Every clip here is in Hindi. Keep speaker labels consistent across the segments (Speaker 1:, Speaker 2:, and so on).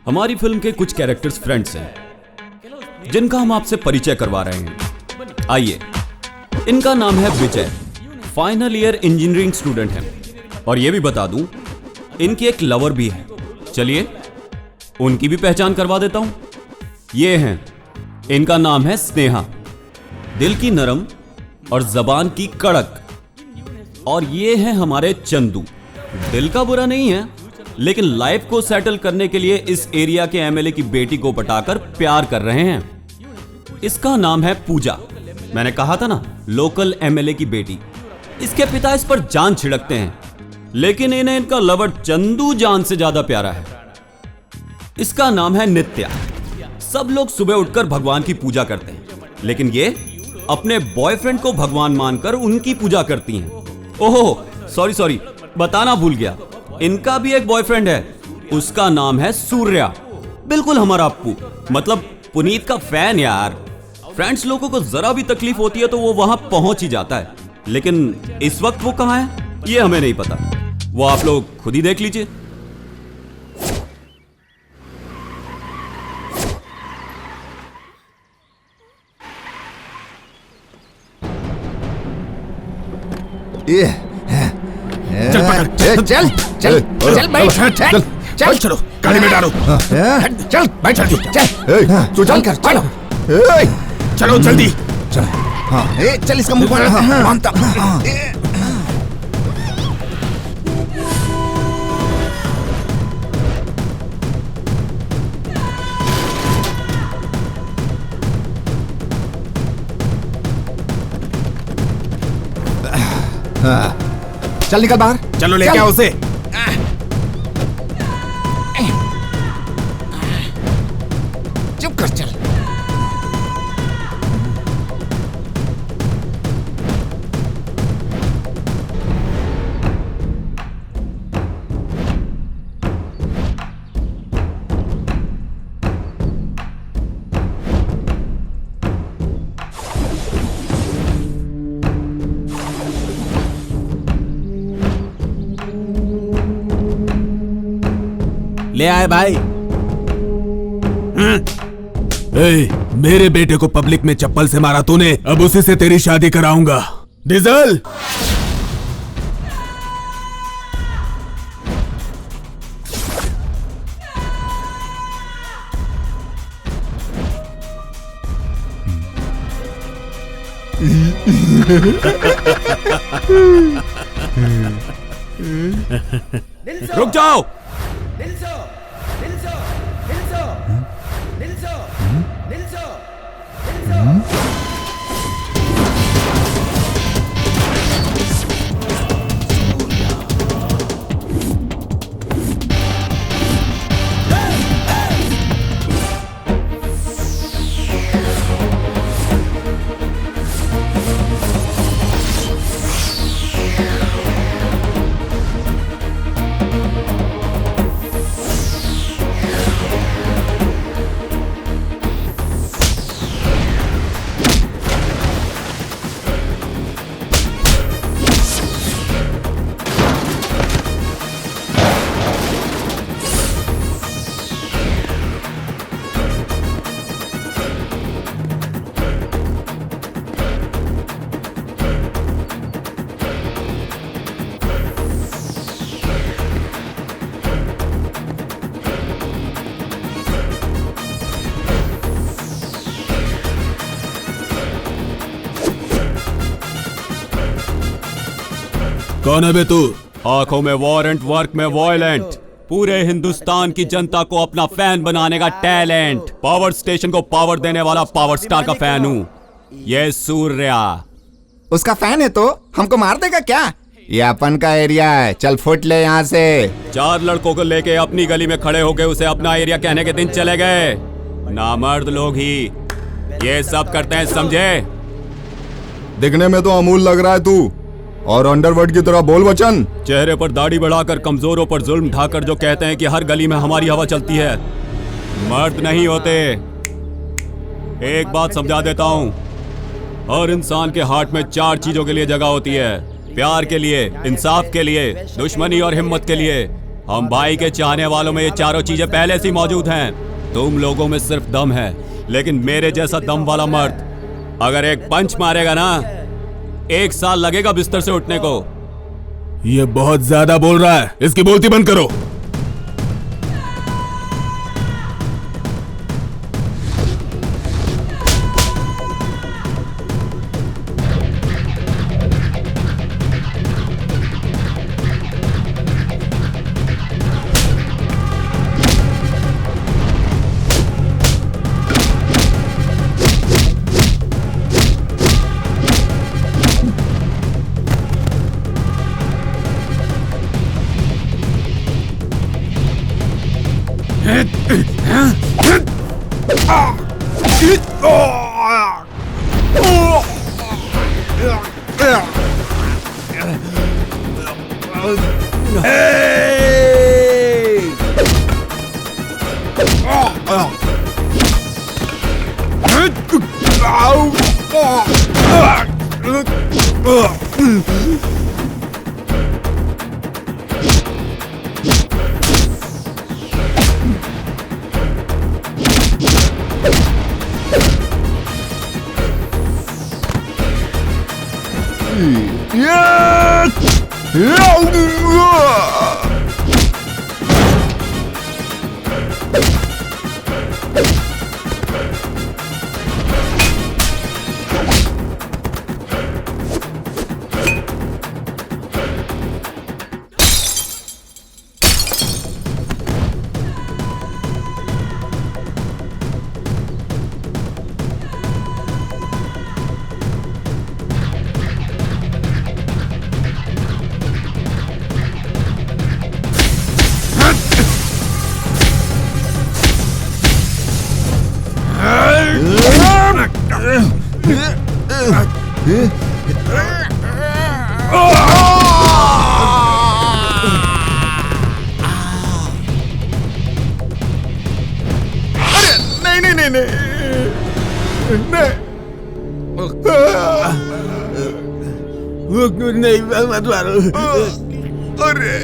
Speaker 1: हमारी फिल्म के कुछ कैरेक्टर्स फ्रेंड्स हैं जिनका हम आपसे परिचय करवा रहे हैं। आइए, इनका नाम है विजय, फाइनल ईयर इंजीनियरिंग स्टूडेंट हैं। और ये भी बता दूं, इनकी एक लवर भी है। चलिए उनकी भी पहचान करवा देता हूं। ये हैं, इनका नाम है स्नेहा, दिल की नरम और जबान की कड़क। और ये हैं हमारे चंदू, दिल का बुरा नहीं है लेकिन लाइफ को सेटल करने के लिए इस एरिया के एमएलए की बेटी को पटाकर प्यार कर रहे हैं। इसका नाम है पूजा। मैंने कहा था ना, लोकल एमएलए की बेटी। इसके पिता इस पर जान छिड़कते हैं लेकिन इन्हें इनका लवर चंदू जान से ज्यादा प्यारा है। इसका नाम है नित्या। सब लोग सुबह उठकर भगवान की पूजा करते हैं लेकिन ये अपने बॉयफ्रेंड को भगवान मानकर उनकी पूजा करती हैं। ओहो सॉरी, बताना भूल गया, इनका भी एक बॉयफ्रेंड है। उसका नाम है सूर्या, बिल्कुल हमारा अप्पू, मतलब पुनीत का फैन यार। फ्रेंड्स लोगों को जरा भी तकलीफ होती है तो वो वहां पहुंच ही जाता है, लेकिन इस वक्त वो कहां है ये हमें नहीं पता। वो आप लोग खुद ही देख लीजिए।
Speaker 2: चल पकड़, चल चल चल बैठ, चल चल चलो गाड़ी में डालो, चल बैठ जल्दी, चल तू चल कर, चलो चलो जल्दी चल। हाँ चल इसका मुंह मानता। चल निकल बाहर, चलो लेके आओ उसे। चुप कर, चल।
Speaker 3: ले आए भाई। मेरे बेटे को पब्लिक में चप्पल से मारा तूने, अब उसी से तेरी शादी कराऊंगा। डीजल
Speaker 1: रुक जाओ।
Speaker 3: कौन है बे तू?
Speaker 1: आंखों में वारंट, वर्क में वॉयलेंट, पूरे हिंदुस्तान की जनता को अपना फैन बनाने का टैलेंट, पावर स्टेशन को पावर देने वाला पावर स्टार का फैन हूँ। ये सूर्या।
Speaker 2: उसका फैन है तो हमको मार देगा क्या? ये अपन का एरिया है, चल फुट ले यहाँ से।
Speaker 1: 4 लड़कों को लेके अपनी गली में खड़े होके उसे अपना एरिया कहने के दिन चले गए। नामर्द लोग ही ये सब करते हैं, समझे?
Speaker 4: दिखने में तो अमूल लग रहा है तू, और अंडरवर्ल्ड की तरह बोल वचन।
Speaker 1: चेहरे पर दाढ़ी बढ़ाकर, कमजोरों पर जुल्म ढाकर जो कहते हैं कि हर गली में हमारी हवा चलती है, मर्द नहीं होते। एक बात समझा देता हूँ, हर इंसान के हार्ट में 4 चीजों के लिए जगह होती है: प्यार के लिए, इंसाफ के लिए, दुश्मनी और हिम्मत के लिए। हम भाई के चाहने वालों में ये चारों चीजें पहले से मौजूद हैं। तुम लोगों में सिर्फ दम है, लेकिन मेरे जैसा दम वाला मर्द अगर एक पंच मारेगा ना, 1 साल लगेगा बिस्तर से उठने को।
Speaker 3: ये बहुत ज्यादा बोल रहा है, इसकी बोलती बंद करो।
Speaker 2: नहीं मत मारो।
Speaker 4: अरे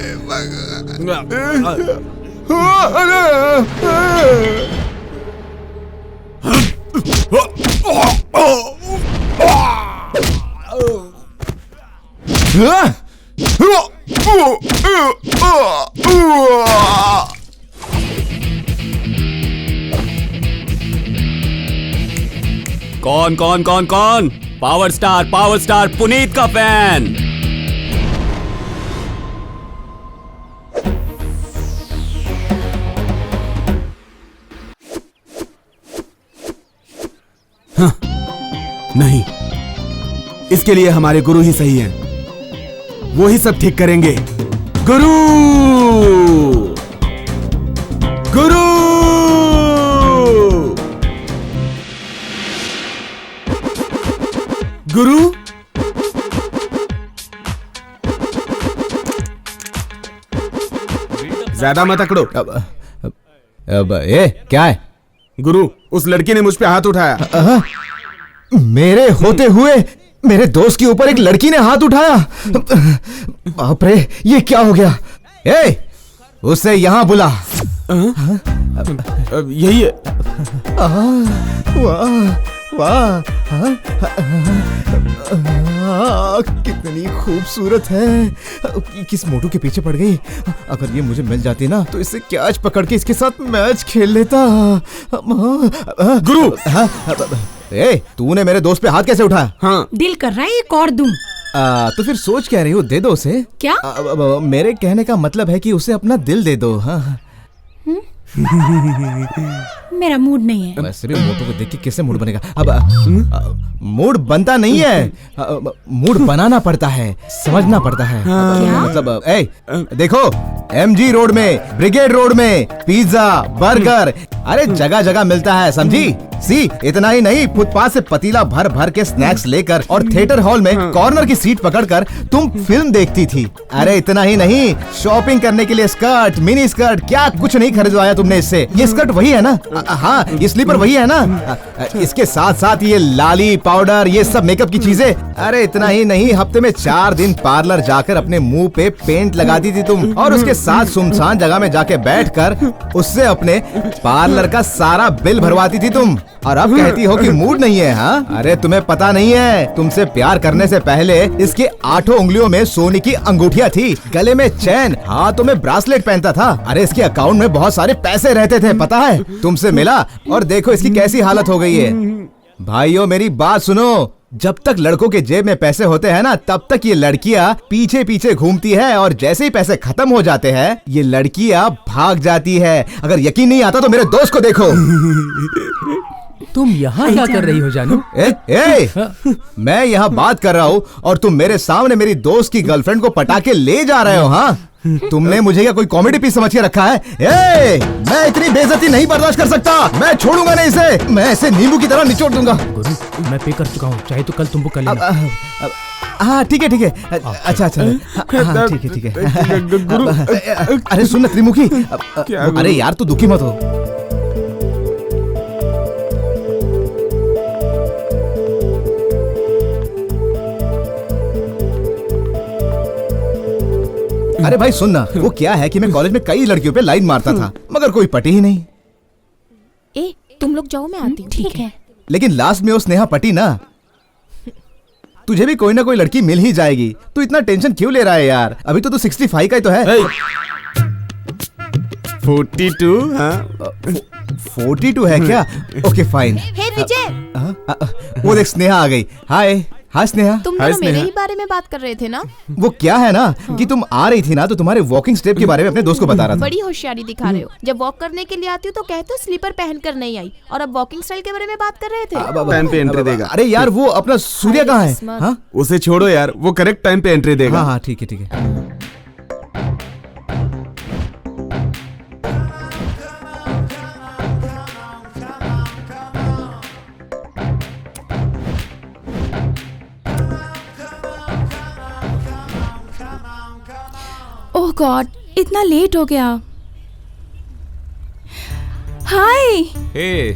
Speaker 1: कौन कौन कौन कौन? पावर स्टार पुनीत का फैन।
Speaker 3: हाँ, नहीं, इसके लिए हमारे गुरु ही सही हैं। वो ही सब ठीक करेंगे। गुरु गुरु गुरु ज्यादा मत अकड़ो।
Speaker 2: अब क्या है?
Speaker 3: गुरु, उस लड़की ने मुझ पे हाथ उठाया।
Speaker 2: मेरे होते हुए मेरे दोस्त के ऊपर एक लड़की ने हाथ उठाया? बाप रे, ये क्या हो गया? उसे यहां बुला।
Speaker 3: यही है।
Speaker 2: वाह, कितनी खूबसूरत है। किस मोटू के पीछे पड़ गई? अगर ये मुझे मिल जाती ना तो इससे कैच पकड़ के इसके साथ मैच खेल लेता।
Speaker 3: गुरु,
Speaker 2: तूने मेरे दोस्त पे हाथ कैसे उठाया?
Speaker 3: हाँ,
Speaker 5: दिल कर रहा है एक और दूं।
Speaker 2: तो फिर सोच क्या रही हो? दे दो उसे।
Speaker 5: क्या?
Speaker 2: मेरे कहने का मतलब है कि उसे अपना दिल दे दो। हाँ।
Speaker 5: मेरा मूड नहीं है।
Speaker 2: वैसे भी मोटू को देख के कैसे मूड बनेगा? अब मूड बनता नहीं है, मूड बनाना पड़ता है, समझना पड़ता है। मतलब देखो, MG रोड में, ब्रिगेड रोड में पिज्जा, बर्गर,
Speaker 6: अरे जगह जगह मिलता है, समझी? सी, इतना ही नहीं, फुटपाथ से पतीला भर भर के स्नैक्स लेकर और थिएटर हॉल में कॉर्नर की सीट पकड़कर तुम फिल्म देखती थी। अरे इतना ही नहीं, शॉपिंग करने के लिए स्कर्ट, मिनी स्कर्ट, क्या कुछ नहीं खरीदवाया तुमने इससे। ये स्कर्ट वही है ना? हाँ, ये स्लीपर वही है ना? इसके साथ साथ ये लाली, पाउडर, ये सब मेकअप की चीजें। अरे इतना ही नहीं, हफ्ते में 4 दिन पार्लर जाकर अपने मुंह पे पेंट लगाती थी तुम, और उसके साथ सुनसान जगह में जाके बैठकर उससे अपने पार्लर का सारा बिल भरवाती थी तुम। और अब कहती हो कि मूड नहीं है? हाँ, अरे तुम्हें पता नहीं है, तुमसे प्यार करने से पहले इसके 8 उंगलियों में सोने की अंगूठियां थी, गले में चैन, हाथों में ब्रासलेट पहनता था। अरे इसके अकाउंट में बहुत सारे पैसे रहते थे, पता है? तुमसे मिला और देखो इसकी कैसी हालत हो गई है। भाइयों मेरी बात सुनो, जब तक लड़कों के जेब में पैसे होते हैं ना, तब तक ये लड़कियां पीछे पीछे घूमती है, और जैसे ही पैसे खत्म हो जाते हैं ये लड़कियां भाग जाती है। अगर यकीन नहीं आता तो मेरे दोस्त को देखो।
Speaker 7: तुम यहाँ क्या कर रही हो जानू?
Speaker 6: मैं यहाँ बात कर रहा हूँ और तुम मेरे सामने मेरी दोस्त की गर्लफ्रेंड को पटा के ले जा रहे हो। हाँ, तुमने मुझे क्या कोई कॉमेडी पीस समझ के रखा है? मैं इतनी बेइज्जती नहीं बर्दाश्त कर सकता, मैं छोड़ूंगा नहीं इसे, मैं ऐसे नींबू की तरह निचोड़ दूंगा।
Speaker 7: गुरु, मैं पे कर चुका हूँ, चाहे तो कल तुमको कर लेना।
Speaker 6: हाँ ठीक है ठीक है, अच्छा अच्छा, हाँ ठीक है गुरु। अरे सुन त्रिमुखी, अरे यार तू दुखी मत हो। अरे भाई सुन ना, वो क्या है कि मैं कॉलेज में कई लड़कियों पे लाइन मारता था, मगर कोई पटी ही नहीं।
Speaker 8: ए, तुम लोग जाओ, मैं आती हूँ। ठीक है।
Speaker 6: लेकिन लास्ट में वो स्नेहा पटी ना। तुझे भी कोई ना कोई लड़की मिल ही जाएगी, तू इतना टेंशन क्यों ले रहा है यार? अभी तो तू 65 का ही तो है।
Speaker 3: 42? हाँ
Speaker 6: 42 है क्या? Okay fine.
Speaker 8: हे विजय,
Speaker 6: वो देख स्नेहा आ गई। हाय हाय स्नेहा।
Speaker 8: तुम दोनों मेरे ही बारे में बात कर रहे थे ना?
Speaker 6: वो क्या है ना कि तुम आ रही थी ना, तो तुम्हारे वॉकिंग स्टेप के बारे में अपने दोस्त को बता रहा था।
Speaker 8: बड़ी होशियारी दिखा रहे हो। जब वॉक करने के लिए आती हो तो कहते हो स्लीपर पहनकर नहीं आई, और अब वॉकिंग स्टाइल के बारे में बात कर रहे थे।
Speaker 3: टाइम पे एंट्री देगा।
Speaker 6: अरे यार वो अपना सूर्य कहाँ है? हाँ
Speaker 3: उसे छोड़ो यार, वो करेक्ट टाइम पे एंट्री देगा।
Speaker 6: हाँ ठीक है ठीक है।
Speaker 8: ओह गॉड, इतना लेट हो गया। हाय।
Speaker 1: हे।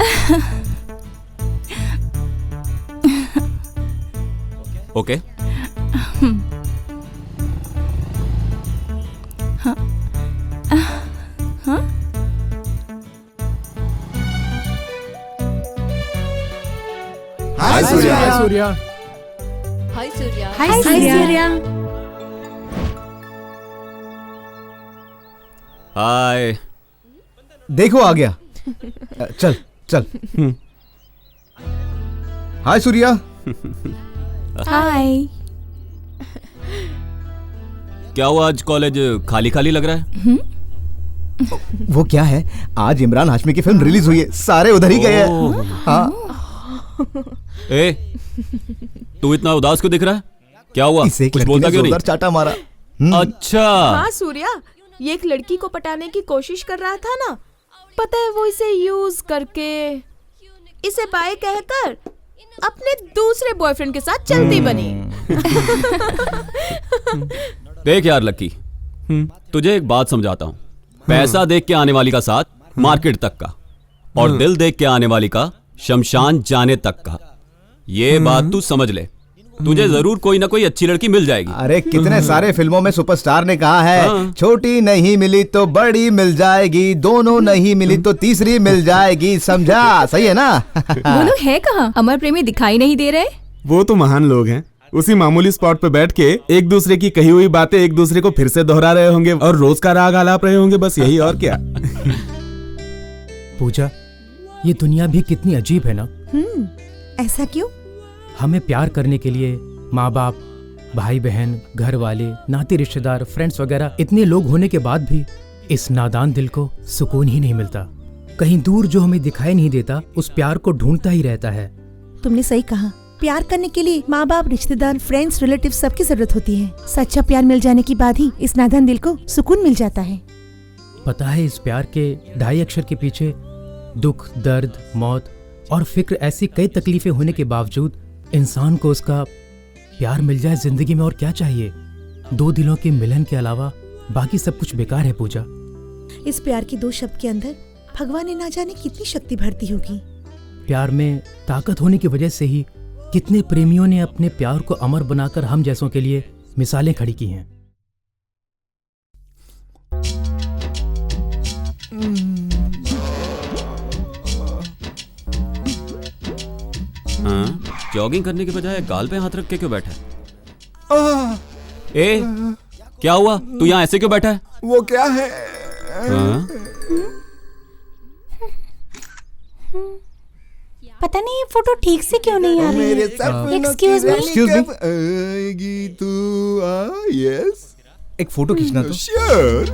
Speaker 1: ओके।
Speaker 2: हाय सूर्या।
Speaker 7: हाय सूर्या।
Speaker 8: हाय सूर्या।
Speaker 5: हाय सूर्या।
Speaker 1: हाय।
Speaker 6: देखो आ गया। चल चल। हाय सूर्या।
Speaker 8: हाय।
Speaker 1: क्या हुआ, आज कॉलेज खाली खाली लग रहा है?
Speaker 6: वो क्या है, आज इमरान हाशमी की फिल्म रिलीज हुई है, सारे उधर ही गए हैं। हाँ
Speaker 1: ए, तू इतना उदास क्यों दिख रहा है? क्या हुआ, कुछ बोलता क्यों नहीं?
Speaker 6: चाटा मारा।
Speaker 1: अच्छा।
Speaker 8: हाँ सूर्या, ये एक लड़की को पटाने की कोशिश कर रहा था ना, पता है वो इसे यूज करके, इसे बाय कहकर अपने दूसरे बॉयफ्रेंड के साथ चलती बनी।
Speaker 1: देख यार लक्की, तुझे एक बात समझाता हूँ। पैसा देख के आने वाली का साथ मार्केट तक का, और दिल देख के आने वाली का शमशान जाने तक का। ये बात तू समझ ले, तुझे जरूर कोई ना कोई अच्छी लड़की मिल जाएगी।
Speaker 6: अरे कितने सारे फिल्मों में सुपरस्टार ने कहा है, छोटी नहीं मिली तो बड़ी मिल जाएगी, दोनों नहीं मिली तो तीसरी मिल जाएगी, समझा? सही है ना?
Speaker 8: वो लोग है कहाँ? अमर प्रेमी दिखाई नहीं दे रहे।
Speaker 3: वो तो महान लोग हैं, उसी मामूली स्पॉट पे बैठ के एक दूसरे की कही हुई बातें एक दूसरे को फिर से दोहरा रहे होंगे और रोज का राग आलाप रहे होंगे, बस यही और क्या।
Speaker 7: पूजा, ये दुनिया भी कितनी अजीब है ना।
Speaker 5: ऐसा क्यों?
Speaker 7: हमें प्यार करने के लिए माँ बाप, भाई बहन, घर वाले, नाते रिश्तेदार, फ्रेंड्स वगैरह इतने लोग होने के बाद भी इस नादान दिल को सुकून ही नहीं मिलता। कहीं दूर जो हमें दिखाई नहीं देता, उस प्यार को ढूंढता ही रहता है।
Speaker 5: तुमने सही कहा, प्यार करने के लिए माँ बाप, रिश्तेदार, फ्रेंड्स, रिलेटिव सबकी जरूरत होती है। सच्चा प्यार मिल जाने के बाद ही इस नादान दिल को सुकून मिल जाता है।
Speaker 7: पता है इस प्यार के 2.5 अक्षर के पीछे दुख, दर्द, मौत और फिक्र ऐसी कई तकलीफें होने के बावजूद इंसान को उसका प्यार मिल जाए जिंदगी में और क्या चाहिए। दो दिलों के मिलन के अलावा बाकी सब कुछ बेकार है पूजा।
Speaker 5: इस प्यार की दो शब्द के अंदर भगवान ने ना जाने कितनी शक्ति भरती होगी।
Speaker 7: प्यार में ताकत होने की वजह से ही कितने प्रेमियों ने अपने प्यार को अमर बनाकर हम जैसों के लिए मिसालें खड़ी की हैं।
Speaker 1: हाँ, जॉगिंग करने के बजाय गाल पे हाथ रख के क्यों बैठा है? ए, क्या हुआ? तू यहाँ ऐसे क्यों बैठा है?
Speaker 2: वो क्या है?
Speaker 1: हाँ?
Speaker 9: पता नहीं ये फोटो ठीक से क्यों नहीं आ रही है। Excuse me.
Speaker 4: आएगी तू यस
Speaker 6: एक फोटो खींचना तो।
Speaker 4: श्योर।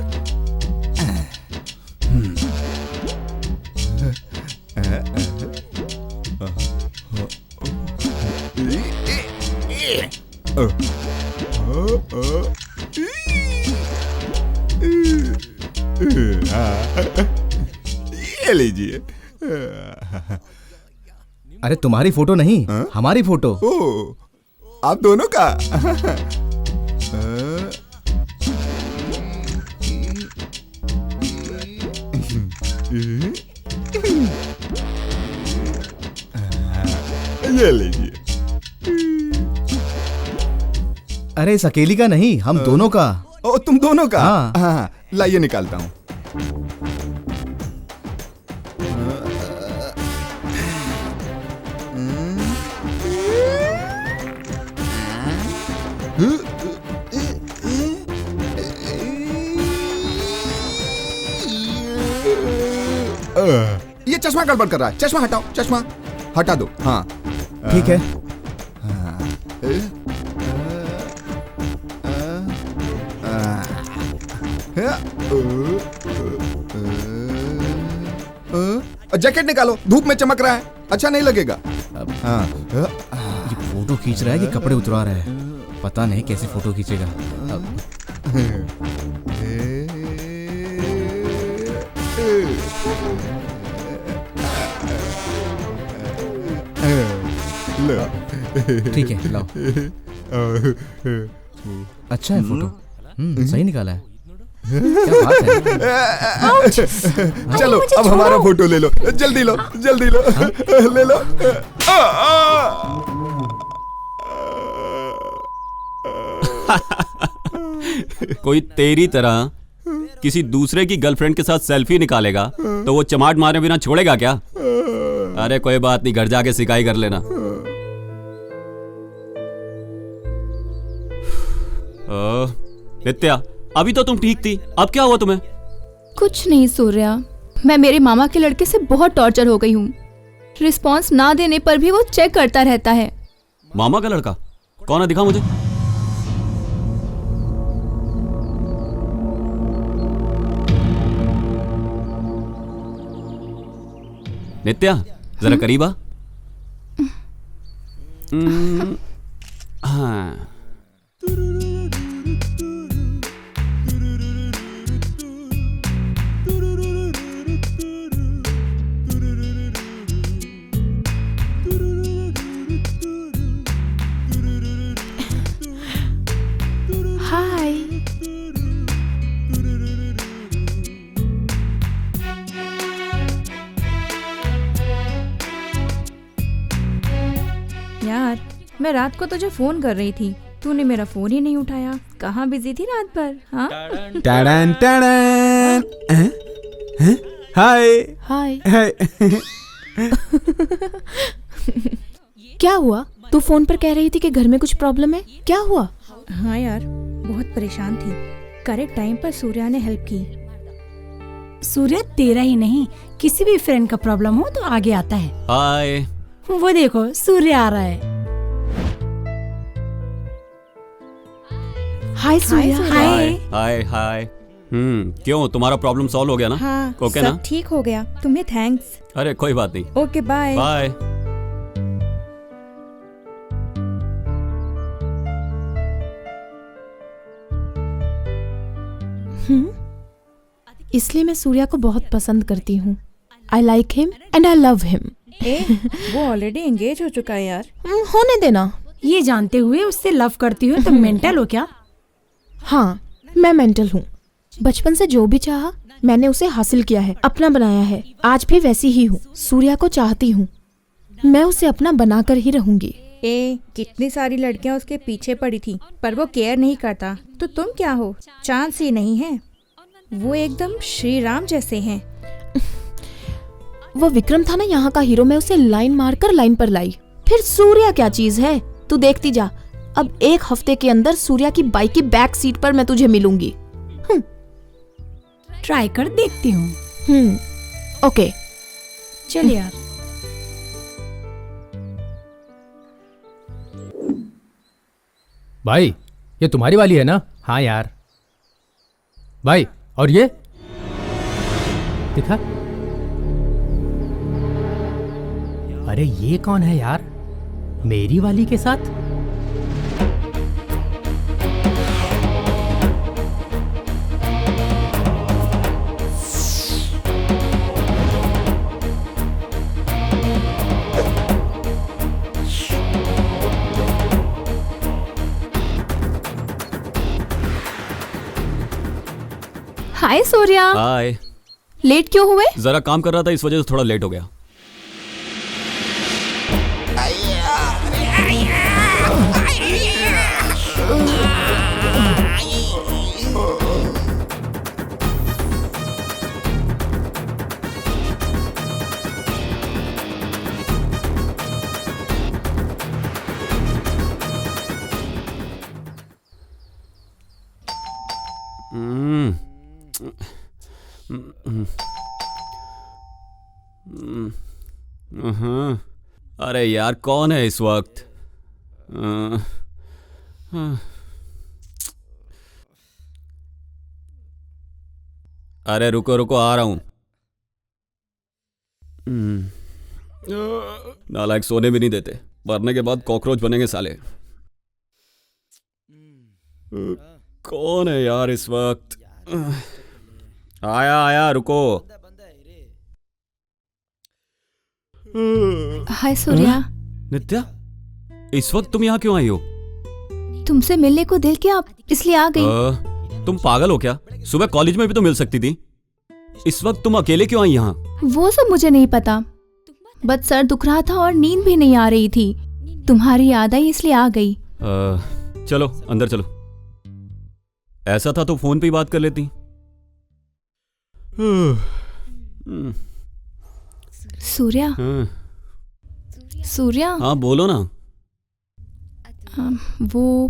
Speaker 4: ये लीजिए।
Speaker 6: अरे तुम्हारी फोटो नहीं, हमारी फोटो।
Speaker 4: ओ, आप दोनों का। ये लीजिए।
Speaker 6: अरे इस अकेली का नहीं, हम दोनों का।
Speaker 4: ओ, तुम दोनों का?
Speaker 6: हाँ।
Speaker 4: हाँ, लाइए निकालता हूँ। ये चश्मा गड़बड़ कर रहा है। चश्मा हटाओ, चश्मा हटा दो। हाँ
Speaker 6: ठीक है। जैकेट निकालो, धूप में चमक रहा है, अच्छा नहीं लगेगा। हाँ। ये फोटो खींच रहा है कि कपड़े उतरा रहा है? पता नहीं कैसे फोटो खींचेगा। ठीक है, लाओ। अच्छा है फोटो। सही निकाला है। क्या बात है।
Speaker 4: चलो अब हमारा फोटो ले लो, जल्दी लो, जल्दी लो। ले लो।
Speaker 1: कोई तेरी तरह किसी दूसरे की गर्लफ्रेंड के साथ सेल्फी निकालेगा तो वो चमाट मारे बिना छोड़ेगा क्या? अरे कोई बात नहीं, घर जाके सिकाई कर लेना। नित्या, अभी तो तुम ठीक थी, अब क्या हुआ तुम्हें?
Speaker 8: कुछ नहीं सूर्या, मैं मेरे मामा के लड़के से बहुत टॉर्चर हो गई हूँ। रिस्पॉन्स ना देने पर भी वो चेक करता रहता है।
Speaker 1: मामा का लड़का? कौन है, दिखा मुझे। नित्या जरा करीब आ। हाँ।
Speaker 8: हाय। यार, मैं रात को तुझे फोन कर रही थी, तूने मेरा फोन ही नहीं उठाया। कहाँ बिजी थी रात भर? हाँ?
Speaker 3: टड़न टड़न। हाय
Speaker 8: हाय।
Speaker 3: हाय।
Speaker 8: क्या हुआ? तू फोन पर कह रही थी कि घर में कुछ प्रॉब्लम है, क्या हुआ?
Speaker 9: हाँ यार, बहुत परेशान थी। करेक्ट टाइम पर सूर्या ने हेल्प की। सूर्या तेरा ही नहीं, किसी भी फ्रेंड का प्रॉब्लम हो तो आगे आता है।
Speaker 1: हाय।
Speaker 9: वो देखो सूर्या आ रहा है।
Speaker 8: हाय सूर्या।
Speaker 9: हाय।
Speaker 1: हाय हाय। क्यों, तुम्हारा प्रॉब्लम सॉल्व हो गया ना?
Speaker 9: हाँ,
Speaker 1: ओके
Speaker 9: सब
Speaker 1: ना?
Speaker 9: ठीक हो गया। तुम्हें थैंक्स।
Speaker 1: अरे कोई बात नहीं।
Speaker 9: Okay bye.
Speaker 1: बाय।
Speaker 8: इसलिए मैं सूर्या को बहुत पसंद करती हूँ। I like him and I love him.
Speaker 10: वो ऑलरेडी एंगेज हो चुका है यार।
Speaker 8: होने देना।
Speaker 9: ये जानते हुए उससे लव करती हो, तुम मेंटल हो क्या?
Speaker 8: हाँ, मैं मेंटल हूँ। बचपन से जो भी चाहा मैंने उसे हासिल किया है, अपना बनाया है। आज भी वैसी ही हूँ। सूर्या को चाहती हूँ, मैं उसे अपना बनाकर ही रहूंगी।
Speaker 10: कितनी सारी लड़कियां उसके पीछे पड़ी थी पर वो केयर नहीं करता, तो तुम क्या हो? चांस ही नहीं है। वो एकदम श्री राम जैसे हैं।
Speaker 8: वो विक्रम था ना यहाँ का हीरो, मैं उसे लाइन मारकर लाइन पर लाई। फिर सूर्या क्या चीज है, तू देखती जा। अब 1 हफ्ते के अंदर सूर्या की बाइक की बैक सीट पर मैं तुझे मिलूंगी।
Speaker 9: ट्राई कर देखती हूँ।
Speaker 8: ओके
Speaker 9: चल यार।
Speaker 7: भाई ये तुम्हारी वाली है ना? हाँ यार। भाई और ये दिखा। अरे ये कौन है यार, मेरी वाली के साथ?
Speaker 8: हाय सूर्या।
Speaker 1: हाय।
Speaker 8: लेट क्यों हुए?
Speaker 1: जरा काम कर रहा था, इस वजह से थोड़ा लेट हो गया। अरे यार कौन है इस वक्त? अरे रुको रुको, आ रहा हूं। नालायक सोने भी नहीं देते, मरने के बाद कॉकरोच बनेंगे साले। कौन है यार इस वक्त? आया आया, रुको।
Speaker 8: हाय सूर्या।
Speaker 1: नित्या, इस वक्त तुम यहाँ क्यों आई हो?
Speaker 8: तुमसे मिलने को दिल किया, इसलिए आ गई।
Speaker 1: तुम पागल हो क्या? सुबह कॉलेज में भी तो मिल सकती थी। इस वक्त तुम अकेले क्यों आई यहाँ?
Speaker 8: वो सब मुझे नहीं पता, बस सर दुख रहा था और नींद भी नहीं आ रही थी। तुम्हारी याद आई इसलिए आ गई।
Speaker 1: चलो अंदर चलो। ऐसा था तो फोन पे ही बात कर लेती।
Speaker 8: सूर्या। सूर्या।
Speaker 1: हाँ बोलो ना।
Speaker 8: वो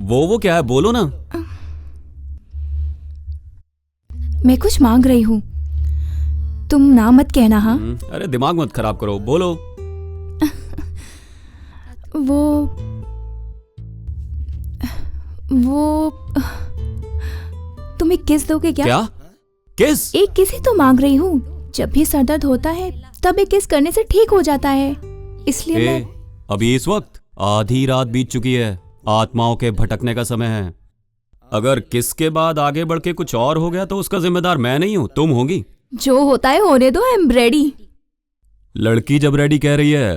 Speaker 1: वो क्या है, बोलो ना।
Speaker 8: मैं कुछ मांग रही हूँ, तुम ना मत कहना। हाँ।
Speaker 1: अरे दिमाग मत खराब करो, बोलो।
Speaker 8: वो तुम एक किस दोगे क्या?
Speaker 1: क्या किस?
Speaker 8: एक किस ही तो मांग रही हूँ। जब भी सर दर्द होता है तब एक किस करने से ठीक हो जाता है, इसलिए मैं...
Speaker 1: अभी इस वक्त आधी रात बीत चुकी है, आत्माओं के भटकने का समय है। अगर किस के बाद आगे बढ़ के कुछ और हो गया तो उसका जिम्मेदार मैं नहीं हूँ, तुम होगी।
Speaker 8: जो होता है होने दो, आई एम रेडी।
Speaker 1: लड़की जब रेडी कह रही है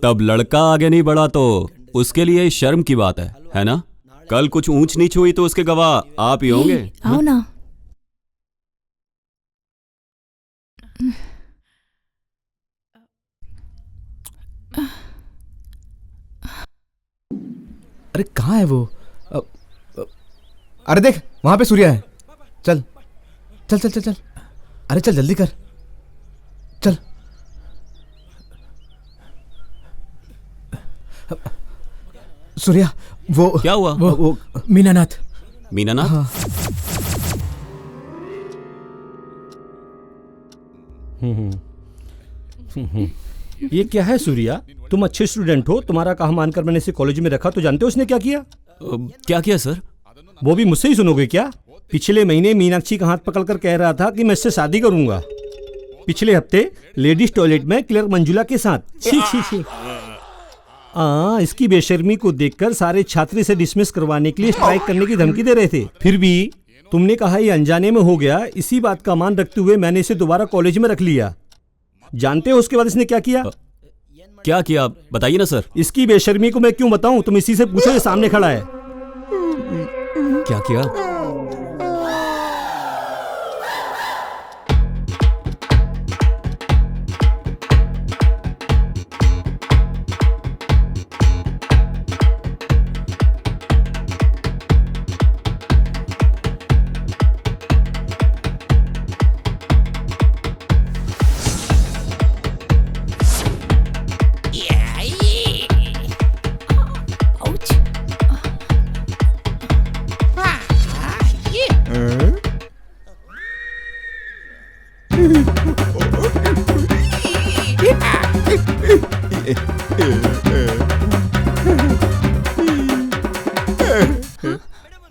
Speaker 1: तब लड़का आगे नहीं बढ़ा तो उसके लिए शर्म की बात है ना? कल कुछ ऊंच नीच हुई तो उसके गवाह आप ही होंगे।
Speaker 8: आओ ना।
Speaker 6: अरे कहाँ है वो? अरे देख वहां पे सूर्या है। चल चल चल चल चल। अरे चल जल्दी कर, चल। सूर्या वो
Speaker 1: क्या हुआ?
Speaker 7: वो मीनानाथ।
Speaker 1: मीनानाथ?
Speaker 6: हाँ।
Speaker 11: ये क्या है सूर्या? तुम अच्छे स्टूडेंट हो, तुम्हारा काम मानकर मैंने इसे कॉलेज में रखा, तो जानते हो उसने क्या किया?
Speaker 1: क्या किया सर?
Speaker 11: वो भी मुझसे ही सुनोगे क्या? पिछले महीने मीनाक्षी का हाथ पकड़कर कह रहा था कि मैं इससे शादी करूंगा। पिछले हफ्ते लेडीज टॉयलेट में क्लर्क मंजुला के साथ। छी छी छी। इसकी बेशर्मी को देखकर सारे छात्र इसे डिसमिस करवाने के लिए स्ट्राइक करने की धमकी दे रहे थे। फिर भी तुमने कहा ये अनजाने में हो गया, इसी बात का मान रखते हुए मैंने इसे दोबारा कॉलेज में रख लिया। जानते हो उसके बाद इसने क्या किया?
Speaker 1: क्या किया बताइए ना सर।
Speaker 11: इसकी बेशर्मी को मैं क्यों बताऊं, तुम इसी से पूछो, ये सामने खड़ा है।
Speaker 1: क्या किया?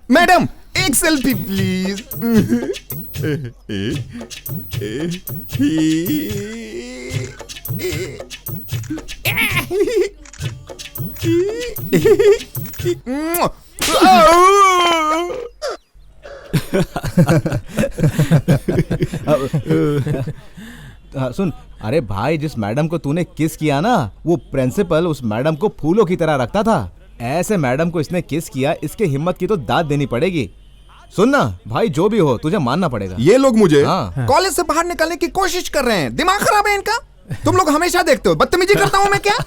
Speaker 4: मैडम एक सेल्फी प्लीज।
Speaker 6: सुन, अरे भाई जिस मैडम को तूने किस किया ना, वो प्रिंसिपल उस मैडम को फूलों की तरह रखता था। ऐसे मैडम को इसने किस किया, इसके हिम्मत की तो दाद देनी पड़ेगी। सुन ना भाई, जो भी हो तुझे मानना पड़ेगा।
Speaker 4: ये लोग मुझे
Speaker 6: कॉलेज
Speaker 4: से बाहर निकालने की कोशिश कर रहे हैं। दिमाग खराब है इनका। तुम लोग हमेशा देखते हो बदतमीजी करता हूं मैं क्या?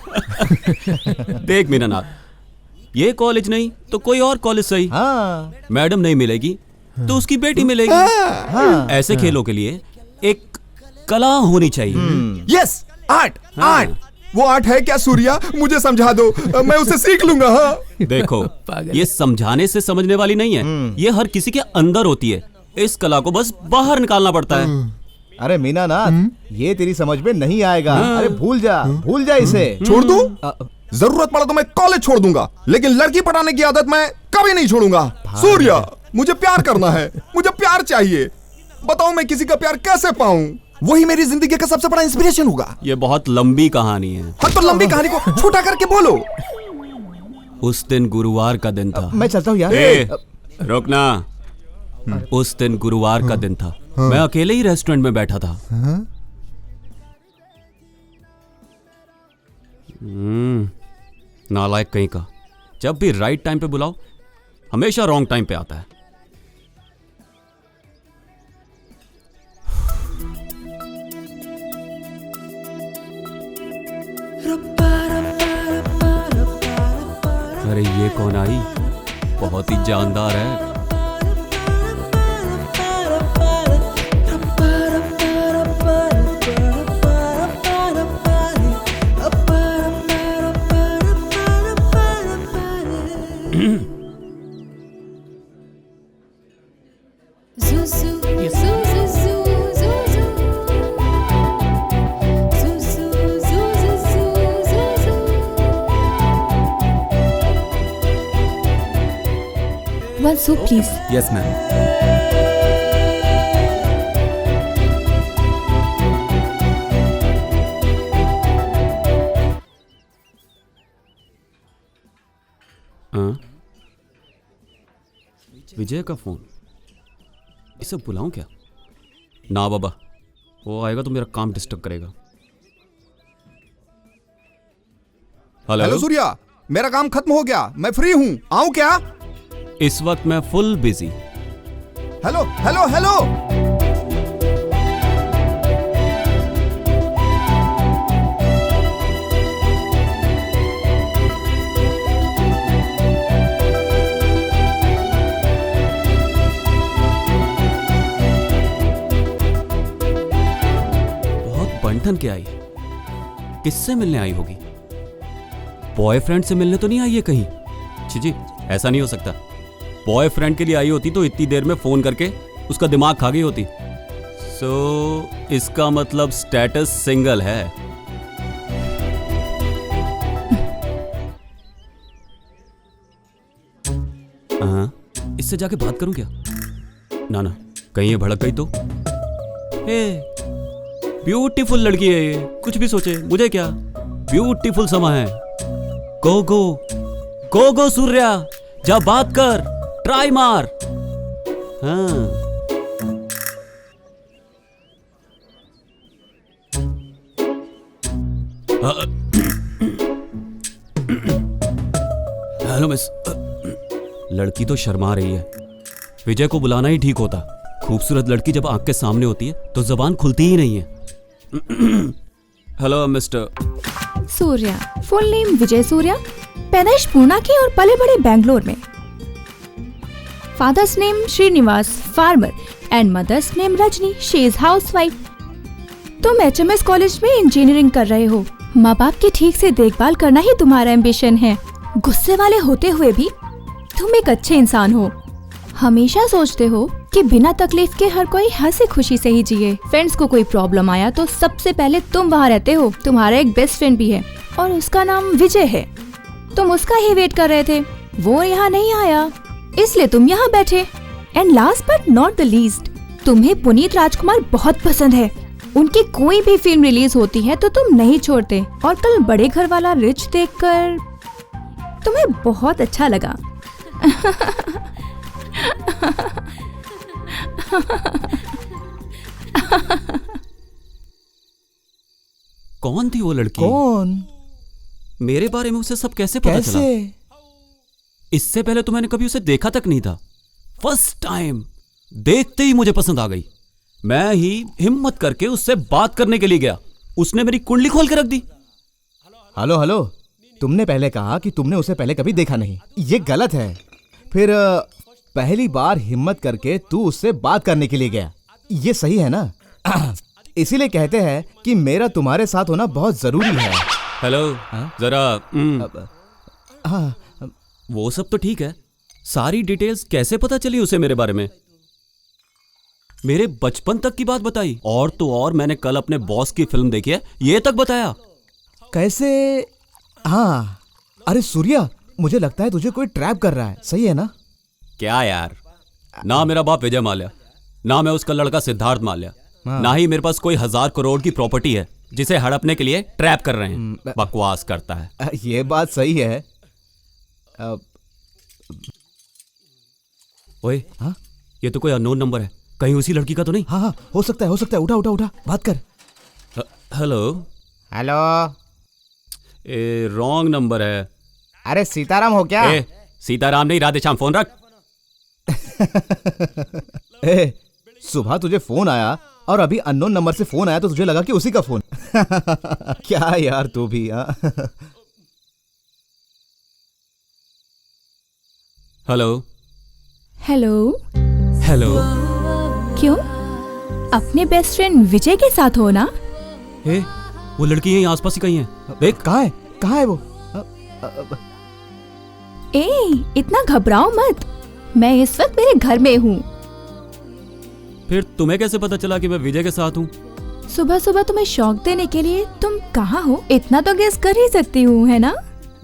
Speaker 1: देख मीनानाथ, ये कॉलेज नहीं तो कोई और कॉलेज सही। मैडम नहीं मिलेगी तो उसकी बेटी मिलेगी। ऐसे खेलों के लिए एक कला होनी चाहिए।
Speaker 4: Yes, art. आर्ट वो आर्ट है क्या सूर्या? मुझे समझा दो, मैं उसे सीख लूंगा। हाँ
Speaker 1: देखो, ये समझाने से समझने वाली नहीं है, ये हर किसी के अंदर होती है। इस कला को बस बाहर निकालना पड़ता है।
Speaker 6: अरे मीनानाथ, ये तेरी समझ में नहीं आएगा। अरे भूल जा इसे।
Speaker 4: छोड़ दूं? जरूरत पड़ा तो मैं कॉलेज छोड़ दूंगा, लेकिन लड़की पटाने की आदत मैं कभी नहीं छोड़ूंगा। सूर्या, मुझे प्यार करना है, मुझे प्यार चाहिए। बताओ मैं किसी का प्यार कैसे पाऊं? वही मेरी जिंदगी का सबसे बड़ा इंस्पिरेशन होगा।
Speaker 1: ये बहुत लंबी कहानी है।
Speaker 4: हाँ तो लंबी कहानी को छोटा करके बोलो।
Speaker 1: उस दिन गुरुवार का दिन था।
Speaker 6: मैं चलता हूँ यार।
Speaker 1: रुकना। उस दिन गुरुवार का दिन था। मैं अकेले ही रेस्टोरेंट में बैठा था। नालायक कहीं का, जब भी राइट टाइम पे बुलाओ हमेशा रॉन्ग टाइम पे आता है। अरे ये कौन आई? बहुत ही जानदार है।
Speaker 10: One soup, please.
Speaker 3: Yes, ma'am.
Speaker 1: विजय का फोन। इसे बुलाऊं क्या? ना बाबा, वो आएगा तो मेरा काम डिस्टर्ब करेगा।
Speaker 4: हेलो सूर्या, मेरा काम खत्म हो गया, मैं फ्री हूँ, आऊं क्या?
Speaker 1: इस वक्त मैं full busy.
Speaker 4: Hello hello hello.
Speaker 1: बहुत बंठन के आई, किससे मिलने आई होगी? बॉयफ्रेंड से मिलने तो नहीं आई है कहीं? जी, ऐसा नहीं हो सकता। बॉयफ्रेंड के लिए आई होती तो इतनी देर में फोन करके उसका दिमाग खा गई होती। इसका मतलब स्टेटस सिंगल है। इससे जाके बात करूं क्या? ना, कहीं ये भड़क गई तो। ब्यूटीफुल लड़की है ये, कुछ भी सोचे, मुझे क्या। ब्यूटीफुल समा है, गो गो गो गो सूर्या, जा बात कर, ट्राई मार। हाँ हेलो मिस। लड़की तो शर्मा रही है, विजय को बुलाना ही ठीक होता। खूबसूरत लड़की जब आंख के सामने होती है तो जबान खुलती ही नहीं है। Hello mister
Speaker 10: Surya, full name Vijay Surya, पैदाइश पूना की और पले बड़े बैंगलोर में। Father's name Srinivas, farmer, and mother's name Rajni, she is housewife. तुम HMS कॉलेज में इंजीनियरिंग कर रहे हो। माँ बाप की ठीक से देखभाल करना ही तुम्हारा एम्बिशन है। गुस्से वाले होते हुए भी तुम एक अच्छे इंसान हो। हमेशा सोचते हो कि बिना तकलीफ के हर कोई हंसी खुशी से ही जिए। फ्रेंड्स को कोई प्रॉब्लम आया तो सबसे पहले तुम वहाँ रहते हो। तुम्हारा एक बेस्ट फ्रेंड भी है और उसका नाम विजय है। तुम उसका ही वेट कर रहे थे, वो यहाँ नहीं आया इसलिए तुम यहाँ बैठे। And last but not the least, तुम्हें पुनीत राजकुमार बहुत पसंद है। उनकी कोई भी फिल्म रिलीज होती है तो तुम नहीं छोड़ते। और कल बड़े घर वाला रिच देखकर तुम्हें बहुत अच्छा लगा।
Speaker 1: कौन थी वो लड़की?
Speaker 6: कौन?
Speaker 1: मेरे बारे में उसे सब कैसे पता चला? इससे पहले तो मैंने कभी उसे देखा तक नहीं था। फर्स्ट टाइम देखते ही मुझे पसंद आ गई। मैं ही हिम्मत करके उससे बात करने के लिए गया, उसने मेरी कुंडली खोल के रख दी।
Speaker 6: हेलो हेलो, तुमने पहले कहा कि तुमने उसे पहले कभी देखा नहीं, ये गलत है। फिर पहली बार हिम्मत करके तू उससे बात करने के लिए गया, ये सही है ना? इसीलिए कहते हैं कि मेरा तुम्हारे साथ होना बहुत जरूरी है।
Speaker 1: हेलो, जरा
Speaker 6: हाँ,
Speaker 1: वो सब तो ठीक है, सारी डिटेल्स कैसे पता चली उसे मेरे बारे में? मेरे बचपन तक की बात बताई, और तो और मैंने कल अपने बॉस की फिल्म देखी है, ये तक बताया।
Speaker 6: कैसे? हाँ, अरे सूर्या, मुझे लगता है तुझे कोई ट्रैप कर रहा है, सही है ना?
Speaker 1: क्या यार, ना मेरा बाप विजय माल्या, ना मैं उसका लड़का सिद्धार्थ माल्या, ना ही मेरे पास कोई 1000 करोड़ की प्रॉपर्टी है जिसे हड़पने के लिए ट्रैप कर रहे हैं। बकवास करता है।
Speaker 6: ये बात सही है।
Speaker 1: ओए, हाँ, ये तो कोई अननोन नंबर है, कहीं उसी लड़की का तो नहीं?
Speaker 6: हाँ हाँ, हो सकता है, हो सकता है। उठा उठा उठा, बात कर।
Speaker 1: हेलो
Speaker 6: हेलो,
Speaker 1: ए रॉन्ग नंबर है।
Speaker 6: अरे सीताराम हो क्या?
Speaker 1: सीताराम नहीं, राधेश्याम, फोन रख।
Speaker 6: सुबह तुझे फोन आया और अभी अननोन नंबर से फोन आया तो तुझे लगा कि उसी का फोन। क्या यार तू भी।
Speaker 1: हेलो
Speaker 10: हेलो
Speaker 1: हेलो,
Speaker 10: क्यों? अपने बेस्ट फ्रेंड विजय के साथ हो ना?
Speaker 1: वो लड़की यहीं आसपास ही कहीं है, देख।
Speaker 6: कहाँ है? कहाँ है वो?
Speaker 10: इतना घबराओ मत, मैं इस वक्त मेरे घर में हूँ।
Speaker 1: फिर तुम्हें कैसे पता चला कि मैं विजय के साथ हूँ?
Speaker 10: सुबह सुबह तुम्हें शौक देने के लिए तुम कहाँ हो इतना तो गेस कर ही सकती हूँ, है ना?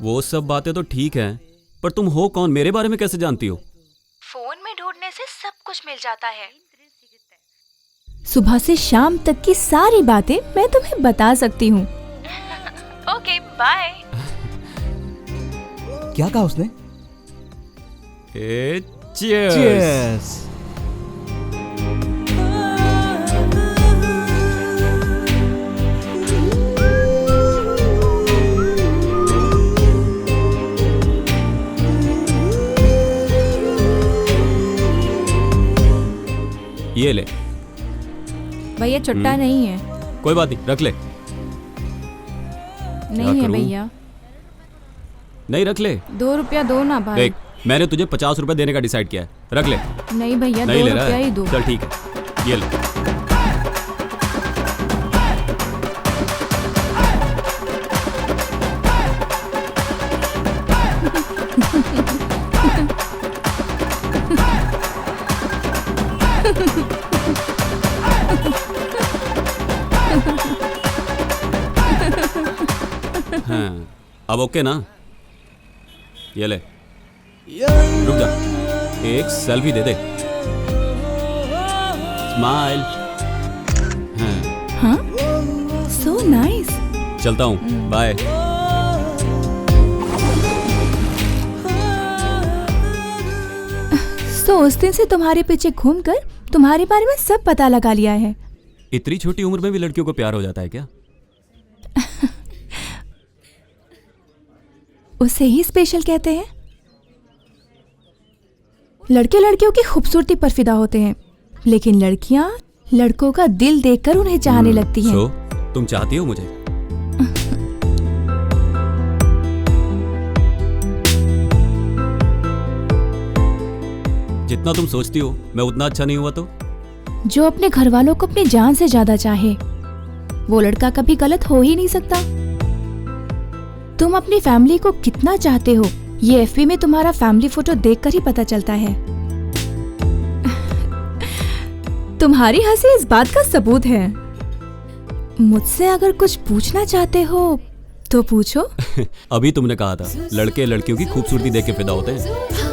Speaker 1: वो सब बातें तो ठीक है, पर तुम हो कौन, मेरे बारे में कैसे जानती हो?
Speaker 10: फोन में ढूंढने से सब कुछ मिल जाता है। सुबह से शाम तक की सारी बातें मैं तुम्हें बता सकती हूँ। Okay, bye.
Speaker 6: क्या कहा उसने?
Speaker 1: चीयर्स। ये ले।
Speaker 10: भैया चुट्टा नहीं है।
Speaker 1: कोई बात नहीं, रख ले।
Speaker 10: नहीं है भैया।
Speaker 1: नहीं, रख ले।
Speaker 10: 2 रुपया दो ना भाई।
Speaker 1: देख, मैंने तुझे 50 रुपए देने का डिसाइड किया है, रख ले।
Speaker 10: नहीं भैया,
Speaker 1: नहीं
Speaker 10: 2
Speaker 1: ले रहा
Speaker 10: रुपया
Speaker 1: है?
Speaker 10: ही दो।
Speaker 1: चल ठीक है, ये ले। हाँ, अब ओके ना? ये ले, रुक जा, एक सेल्फी दे दे। स्माइल।
Speaker 10: हाँ, सो नाइस।
Speaker 1: चलता हूँ, बाय।
Speaker 10: सो उस दिन से तुम्हारे पीछे घूमकर तुम्हारे बारे में सब पता लगा लिया है।
Speaker 1: इतनी छोटी उम्र में भी लड़कियों को प्यार हो जाता है क्या?
Speaker 10: उसे ही स्पेशल कहते हैं। लड़के लड़कियों की खूबसूरती पर फिदा होते हैं, लेकिन लड़कियां लड़कों का दिल देखकर उन्हें चाहने लगती हैं।
Speaker 1: सो तुम चाहती हो मुझे? जितना तुम सोचती हो मैं उतना अच्छा नहीं हुआ तो?
Speaker 10: जो अपने घर वालों को अपनी जान से ज्यादा चाहे वो लड़का कभी गलत हो ही नहीं सकता। तुम अपनी फैमिली को कितना चाहते हो ये एफबी में तुम्हारा फैमिली फोटो देखकर ही पता चलता है। तुम्हारी हंसी इस बात का सबूत है। मुझसे अगर कुछ पूछना चाहते हो तो पूछो।
Speaker 1: अभी तुमने कहा था लड़के लड़कियों की खूबसूरती देख के फिदा होते हैं।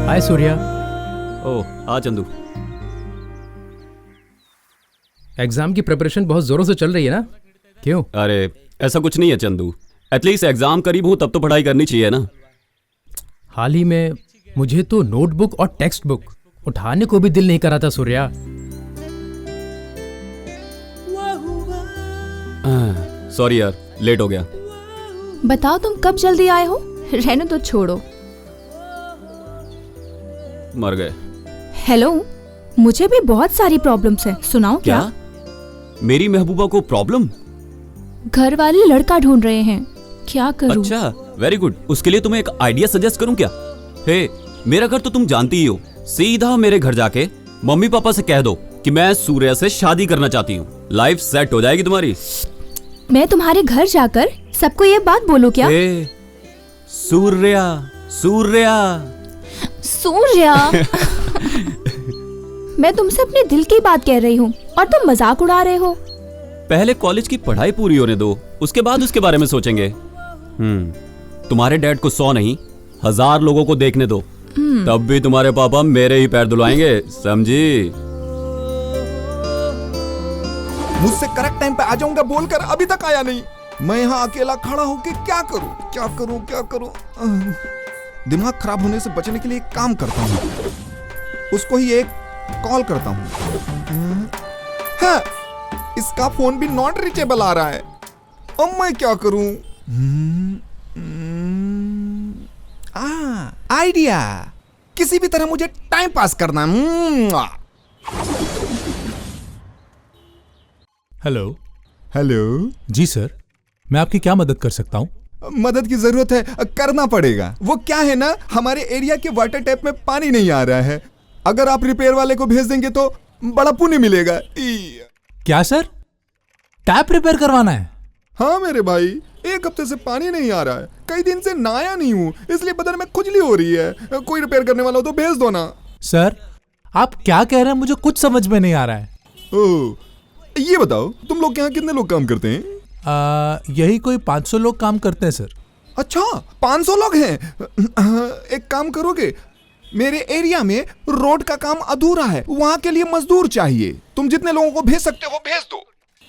Speaker 7: हाय सूर्या।
Speaker 1: ओह हाँ चंदू।
Speaker 7: एग्जाम की प्रिपरेशन बहुत जोरों से चल रही है ना? क्यों?
Speaker 1: अरे ऐसा कुछ नहीं है चंदू, एटलीस्ट एग्जाम करीब हो तब तो पढ़ाई करनी चाहिए ना।
Speaker 7: हाल ही में मुझे तो नोटबुक और टेक्स्ट बुक उठाने को भी दिल नहीं करा था सूर्या।
Speaker 1: सॉरी यार लेट हो गया।
Speaker 10: बताओ तुम कब जल्दी आए हो? रहने तो छोड़ो।
Speaker 1: मर गए।
Speaker 10: हेलो, मुझे भी बहुत सारी प्रॉब्लम्स है, सुनाओ क्या?
Speaker 1: मेरी महबूबा को प्रॉब्लम?
Speaker 10: घर वाले लड़का ढूंढ रहे हैं, क्या करूं?
Speaker 1: अच्छा वेरी गुड। उसके लिए तुम्हें एक आइडिया सजेस्ट करूं क्या? हे मेरा घर तो तुम जानती ही हो, सीधा मेरे घर जाके मम्मी पापा से कह दो कि मैं सूर्या से शादी करना चाहती हूँ, लाइफ सेट हो जाएगी तुम्हारी।
Speaker 10: मैं तुम्हारे घर जाकर सबको ये बात बोलूं क्या?
Speaker 1: सूर्या सूर्या
Speaker 10: सूर्या मैं तुमसे अपने दिल की बात कह रही हूँ और तुम मजाक उड़ा रहे हो।
Speaker 1: पहले कॉलेज की पढ़ाई पूरी होने दो, उसके बाद उसके बारे में सोचेंगे। तुम्हारे डैड को 100 नहीं 1000 लोगों को देखने दो, तब भी तुम्हारे पापा मेरे ही पैर धुलवाएंगे, समझी?
Speaker 4: मुझसे करेक्ट टाइम पे आ जाऊंगा बोलकर अभी तक आया नहीं। मैं यहाँ अकेला खड़ा होके क्या करूं क्या करूं क्या करूं? दिमाग खराब होने से बचने के लिए एक काम करता हूँ, उसको ही एक कॉल करता हूँ। हाँ, इसका फोन भी नॉट रीचेबल आ रहा है। अब मैं क्या करूं? आइडिया, किसी भी तरह मुझे टाइम पास करना।
Speaker 12: हेलो।
Speaker 4: हेलो
Speaker 12: जी सर, मैं आपकी क्या मदद कर सकता हूँ?
Speaker 4: मदद की जरूरत है, करना पड़ेगा। वो क्या है ना, हमारे एरिया के वाटर टैप में पानी नहीं आ रहा है। अगर आप रिपेयर वाले को भेज देंगे तो बड़ा पुण्य मिलेगा।
Speaker 12: क्या सर, टैप रिपेयर करवाना है?
Speaker 4: हाँ मेरे भाई, 1 हफ्ते से पानी नहीं आ रहा है, कई दिन से नहाया नहीं हूँ, इसलिए बदन में खुजली हो रही है। कोई रिपेयर करने वाला हो तो भेज दो ना।
Speaker 12: सर आप क्या कह रहे हैं, मुझे कुछ समझ में नहीं आ रहा है।
Speaker 4: ओह, ये बताओ तुम लोग यहाँ कितने लोग काम करते हैं?
Speaker 12: यही कोई 500 लोग काम करते हैं सर।
Speaker 4: अच्छा 500 लोग हैं। एक काम करोगे, मेरे एरिया में रोड का काम अधूरा है, वहां के लिए मजदूर चाहिए। तुम जितने लोगों को भेज सकते हो भेज दो।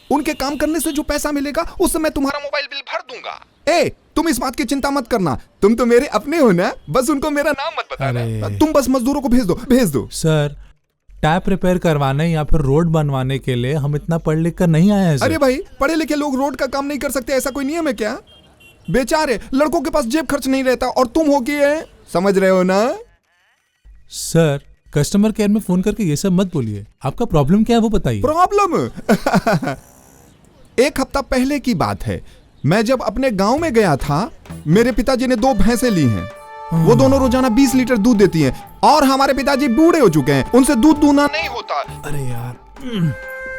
Speaker 4: उनके काम करने से जो पैसा मिलेगा उससे मैं तुम्हारा मोबाइल बिल भर दूंगा। तुम इस बात की चिंता मत करना, तुम तो मेरे अपने हो ना, बस उनको मेरा नाम मत बताना। तुम बस मजदूरों को भेज दो।
Speaker 12: सर टैप रिपेयर करवाने या फिर रोड बनवाने के लिए हम इतना पढ़ लिख कर नहीं आए हैं।
Speaker 4: अरे भाई, पढ़े लिखे लोग रोड का काम नहीं कर सकते, ऐसा कोई नियम है क्या? बेचारे लड़कों के पास जेब खर्च नहीं रहता और तुम हो गए, समझ रहे हो ना?
Speaker 12: सर कस्टमर केयर में फोन करके ये सब मत बोलिए, आपका प्रॉब्लम क्या है वो बताइए।
Speaker 4: प्रॉब्लम 1 हफ्ता पहले की बात है, मैं जब अपने गांव में गया था, मेरे पिताजी ने 2 भैंसें ली हैं। वो दोनों रोजाना 20 लीटर दूध देती हैं और हमारे पिताजी बूढ़े हो चुके हैं, उनसे दूध दूहना नहीं होता।
Speaker 12: अरे यार,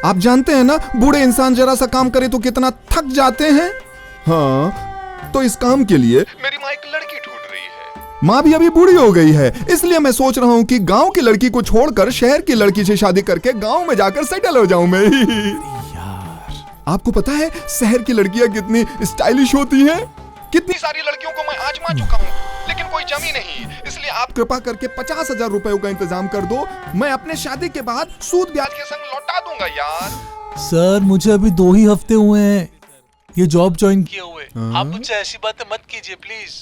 Speaker 4: आप जानते हैं ना, बूढ़े इंसान जरा सा काम करे तो कितना थक जाते हैं। हाँ, तो इस काम के लिए मेरी माँ एक लड़की ढूंढ रही है। माँ भी अभी बूढ़ी हो गई है, इसलिए मैं सोच रहा हूँ कि गांव की लड़की को छोड़कर शहर की लड़की से शादी करके गांव में जाकर सेटल हो जाऊं मैं। यार, आपको पता है शहर की लड़कियां कितनी स्टाइलिश होती हैं? कितनी सारी लड़कियों को मैं आजमा चुका हूँ, लेकिन कोई जमी नहीं। इसलिए आप कृपा करके 50,000 रुपयों का इंतजाम कर दो, मैं अपने शादी के बाद सूद ब्याज के संग लौटा दूंगा यार।
Speaker 12: सर मुझे अभी 2 ही हफ्ते हुए हैं ये जॉब ज्वाइन किए हुए। आप मुझसे ऐसी बातें मत कीजिए प्लीज।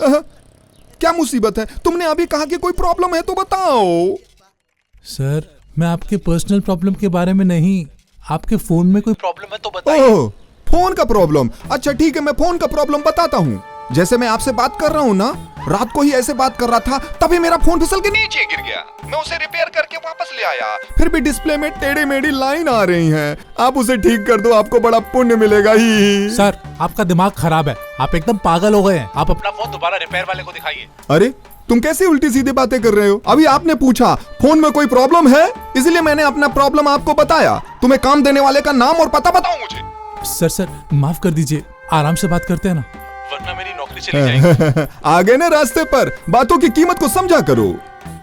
Speaker 4: क्या मुसीबत है? तुमने अभी कहा कि कोई प्रॉब्लम है तो बताओ।
Speaker 12: सर मैं आपके पर्सनल प्रॉब्लम के बारे में नहीं, आपके फोन में कोई प्रॉब्लम है तो बताइए।
Speaker 4: ओह, फोन का प्रॉब्लम? अच्छा ठीक है, मैं फोन का प्रॉब्लम बताता हूँ। जैसे मैं आपसे बात कर रहा हूँ ना, रात को ही ऐसे बात कर रहा था, तभी मेरा फोन फिसल के नीचे गिर गया। मैं उसे रिपेयर करके वापस ले आया, फिर भी डिस्प्ले में टेढ़ी मेढ़ी लाइन आ रही हैं। आप उसे ठीक कर दो, आपको बड़ा पुण्य मिलेगा ही।
Speaker 12: सर आपका दिमाग खराब है, आप एकदम पागल हो गए हैं। आप अपना फोन दोबारा रिपेयर वाले को दिखाइए।
Speaker 4: अरे तुम कैसे उल्टी सीधी बातें कर रहे हो? अभी आपने पूछा फोन में कोई प्रॉब्लम है, इसलिए मैंने अपना प्रॉब्लम आपको बताया। तुम्हें काम देने वाले का नाम और पता बताओ मुझे।
Speaker 12: सर माफ कर दीजिए, आराम से बात करते हैं ना, वरना मेरी नौकरी चली जाएगी।
Speaker 4: आ गए ना रास्ते पर, बातों की कीमत को समझा करो।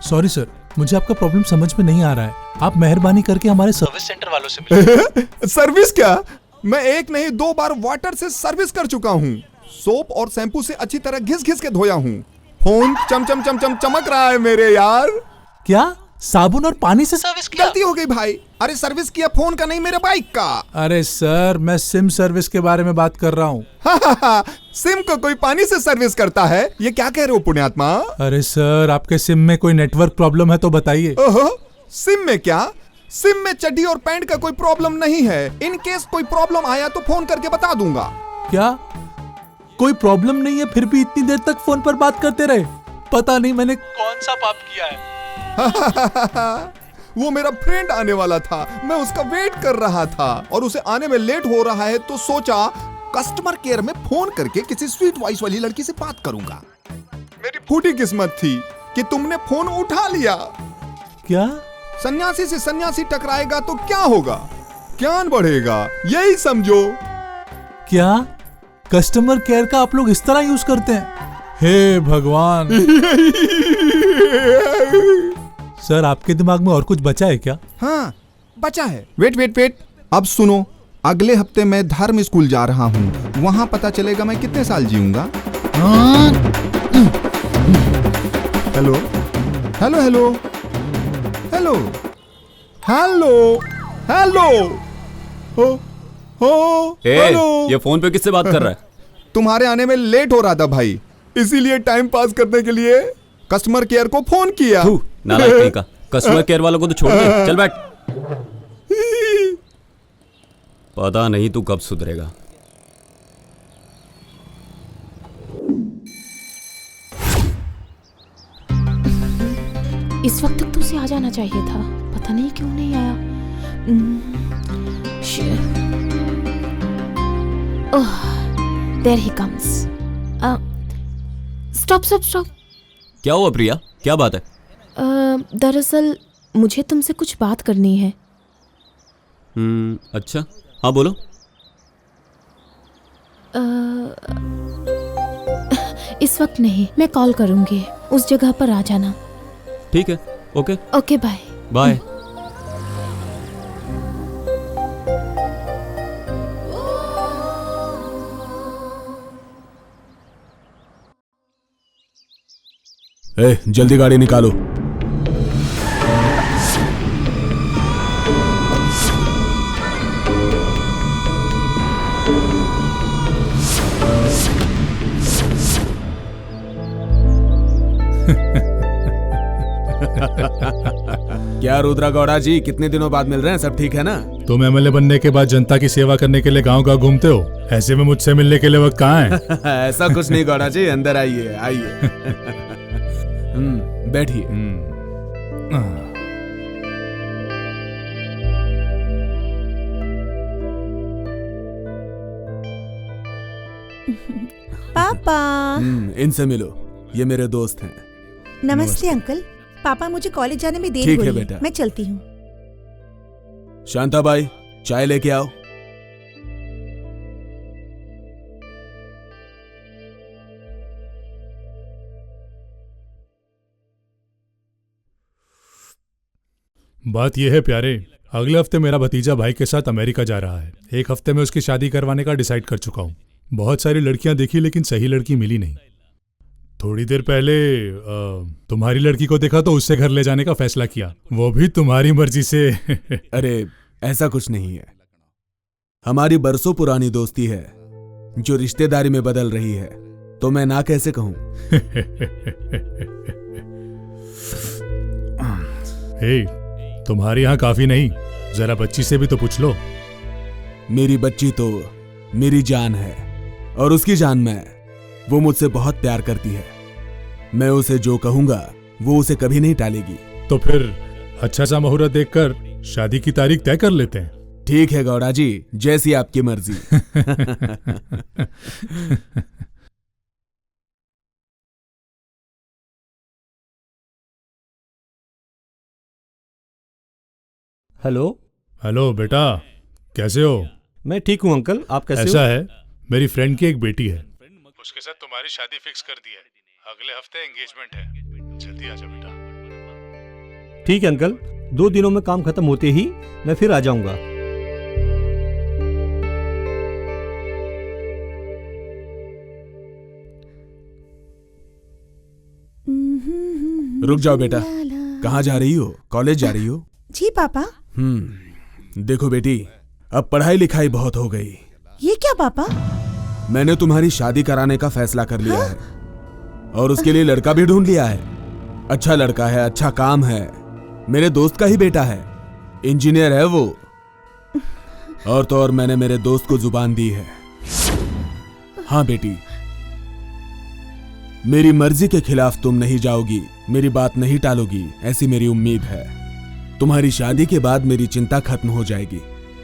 Speaker 12: सॉरी सर, मुझे आपका प्रॉब्लम समझ में नहीं आ रहा है। आप मेहरबानी करके हमारे सर्विस सेंटर वालों से मिलिए।
Speaker 4: सर्विस क्या? मैं 1 नहीं 2 बार वाटर से सर्विस कर चुका हूँ। सोप और शैम्पू से अच्छी तरह घिस घिस के धोया हूँ। फोन चम चम चम चम चमक रहा है मेरे यार।
Speaker 12: क्या साबुन और पानी से सर्विस किया?
Speaker 4: गलती हो गई भाई। अरे सर्विस किया फोन का नहीं, मेरे बाइक का।
Speaker 12: अरे सर मैं सिम सर्विस के बारे में बात कर रहा हूँ।
Speaker 4: सिम को कोई पानी से सर्विस करता है? ये क्या कह रहे हो पुण्यात्मा?
Speaker 12: अरे सर आपके सिम में कोई नेटवर्क प्रॉब्लम है तो बताइए।
Speaker 4: ओहो, सिम में क्या? सिम में चड्डी और पैंट का कोई प्रॉब्लम नहीं है। इन केस कोई प्रॉब्लम आया तो फोन करके बता दूंगा।
Speaker 12: क्या कोई प्रॉब्लम नहीं है फिर भी इतनी देर तक फोन पर बात करते रहे? पता नहीं मैंने कौन सा पाप किया है।
Speaker 4: वो मेरा फ्रेंड आने वाला था, मैं उसका वेट कर रहा था और उसे आने में लेट हो रहा है तो सोचा कस्टमर केयर में फोन करके किसी स्वीट वॉइस वाली लड़की से बात करूंगा। मेरी फूटी किस्मत थी कि तुमने फोन उठा लिया।
Speaker 12: क्या?
Speaker 4: सन्यासी से सन्यासी टकराएगा तो क्या होगा? ज्ञान बढ़ेगा, यही समझो।
Speaker 12: क्या कस्टमर केयर का आप लोग इस तरह यूज करते हैं? हे भगवान। सर आपके दिमाग में और कुछ बचा है क्या?
Speaker 4: हाँ बचा है। वेट, अब सुनो। अगले हफ्ते मैं धर्म स्कूल जा रहा हूँ, वहां पता चलेगा मैं कितने साल जीऊंगा। Hello hello hello hello hello hello हो हेलो।
Speaker 1: ये फोन पे किससे बात कर रहा है?
Speaker 4: तुम्हारे आने में लेट हो रहा था भाई, इसीलिए टाइम पास करने के लिए कस्टमर केयर को फोन किया।
Speaker 1: नाराज नहीं का, कस्टमर केयर वालों को तो छोड़ दे, चल बैठ। पता नहीं तू कब सुधरेगा।
Speaker 8: इस वक्त तक तो उसे आ जाना चाहिए था, पता नहीं क्यों नहीं आया। There he comes. Stop.
Speaker 1: क्या हुआ प्रिया, क्या बात है?
Speaker 8: दरअसल मुझे तुमसे कुछ बात करनी है।
Speaker 1: अच्छा, हाँ बोलो।
Speaker 8: इस वक्त नहीं, मैं कॉल करूंगी, उस जगह पर आ जाना।
Speaker 1: ठीक है, ओके।
Speaker 8: Okay bye.
Speaker 1: बाय।
Speaker 3: जल्दी गाड़ी निकालो। क्या रुद्रा गौड़ा जी, कितने दिनों बाद मिल रहे हैं? सब ठीक है ना?
Speaker 12: तुम एमएलए बनने के बाद जनता की सेवा करने के लिए गांव-गांव घूमते हो, ऐसे में मुझसे मिलने के लिए वक्त कहाँ है?
Speaker 3: ऐसा कुछ नहीं गौड़ा जी, अंदर आइए आइए। बैठिए।
Speaker 5: पापा।
Speaker 3: इनसे मिलो, ये मेरे दोस्त हैं।
Speaker 5: नमस्ते अंकल। पापा मुझे कॉलेज जाने में देर
Speaker 3: ठीक
Speaker 5: हो
Speaker 3: है
Speaker 5: रही है,
Speaker 3: बेटा।
Speaker 5: मैं चलती हूँ।
Speaker 3: शांताबाई, चाय लेके आओ।
Speaker 13: बात यह है प्यारे, अगले हफ्ते मेरा भतीजा भाई के साथ अमेरिका जा रहा है। एक हफ्ते में उसकी शादी करवाने का डिसाइड कर चुका हूँ। बहुत सारी लड़कियां देखी लेकिन सही लड़की मिली नहीं। थोड़ी देर पहले तुम्हारी लड़की को देखा तो उससे घर ले जाने का फैसला किया, वो भी तुम्हारी मर्जी से।
Speaker 3: अरे ऐसा कुछ नहीं है, हमारी बरसों पुरानी दोस्ती है जो रिश्तेदारी में बदल रही है, तो मैं ना कैसे कहूं।
Speaker 13: हे, तुम्हारे यहाँ काफी नहीं, जरा बच्ची से भी तो पूछ लो।
Speaker 3: मेरी बच्ची तो मेरी जान है और उसकी जान में वो मुझसे बहुत प्यार करती है। मैं उसे जो कहूंगा वो उसे कभी नहीं टालेगी।
Speaker 13: तो फिर अच्छा सा मुहूर्त देखकर शादी की तारीख तय कर लेते हैं।
Speaker 3: ठीक है गौड़ा जी, जैसी आपकी मर्जी।
Speaker 11: हेलो।
Speaker 13: हेलो बेटा, कैसे हो?
Speaker 11: मैं ठीक हूँ अंकल, आप कैसे
Speaker 13: ऐसा
Speaker 11: हो?
Speaker 13: है, मेरी फ्रेंड की एक बेटी है, उसके साथ तुम्हारी शादी फिक्स कर दी है। अगले हफ्ते एंगेजमेंट है, जल्दी आ जाओ बेटा।
Speaker 11: ठीक है अंकल, 2 दिनों में काम खत्म होते ही मैं फिर आ जाऊंगा।
Speaker 3: रुक जाओ बेटा, कहाँ जा रही हो? कॉलेज जा रही हो?
Speaker 5: जी पापा।
Speaker 3: देखो बेटी, अब पढ़ाई लिखाई बहुत हो गई।
Speaker 5: ये क्या पापा?
Speaker 3: मैंने तुम्हारी शादी कराने का फैसला कर लिया है और उसके लिए लड़का भी ढूंढ लिया है। अच्छा लड़का है, अच्छा काम है, मेरे दोस्त का ही बेटा है, इंजीनियर है वो। और तो और मैंने मेरे दोस्त को जुबान दी है। हाँ बेटी, मेरी मर्जी के खिलाफ तुम नहीं जाओगी, मेरी बात नहीं टालोगी, ऐसी मेरी उम्मीद है। तुम्हारी शादी के बाद मेरी चिंता खत्म हो जाएगी।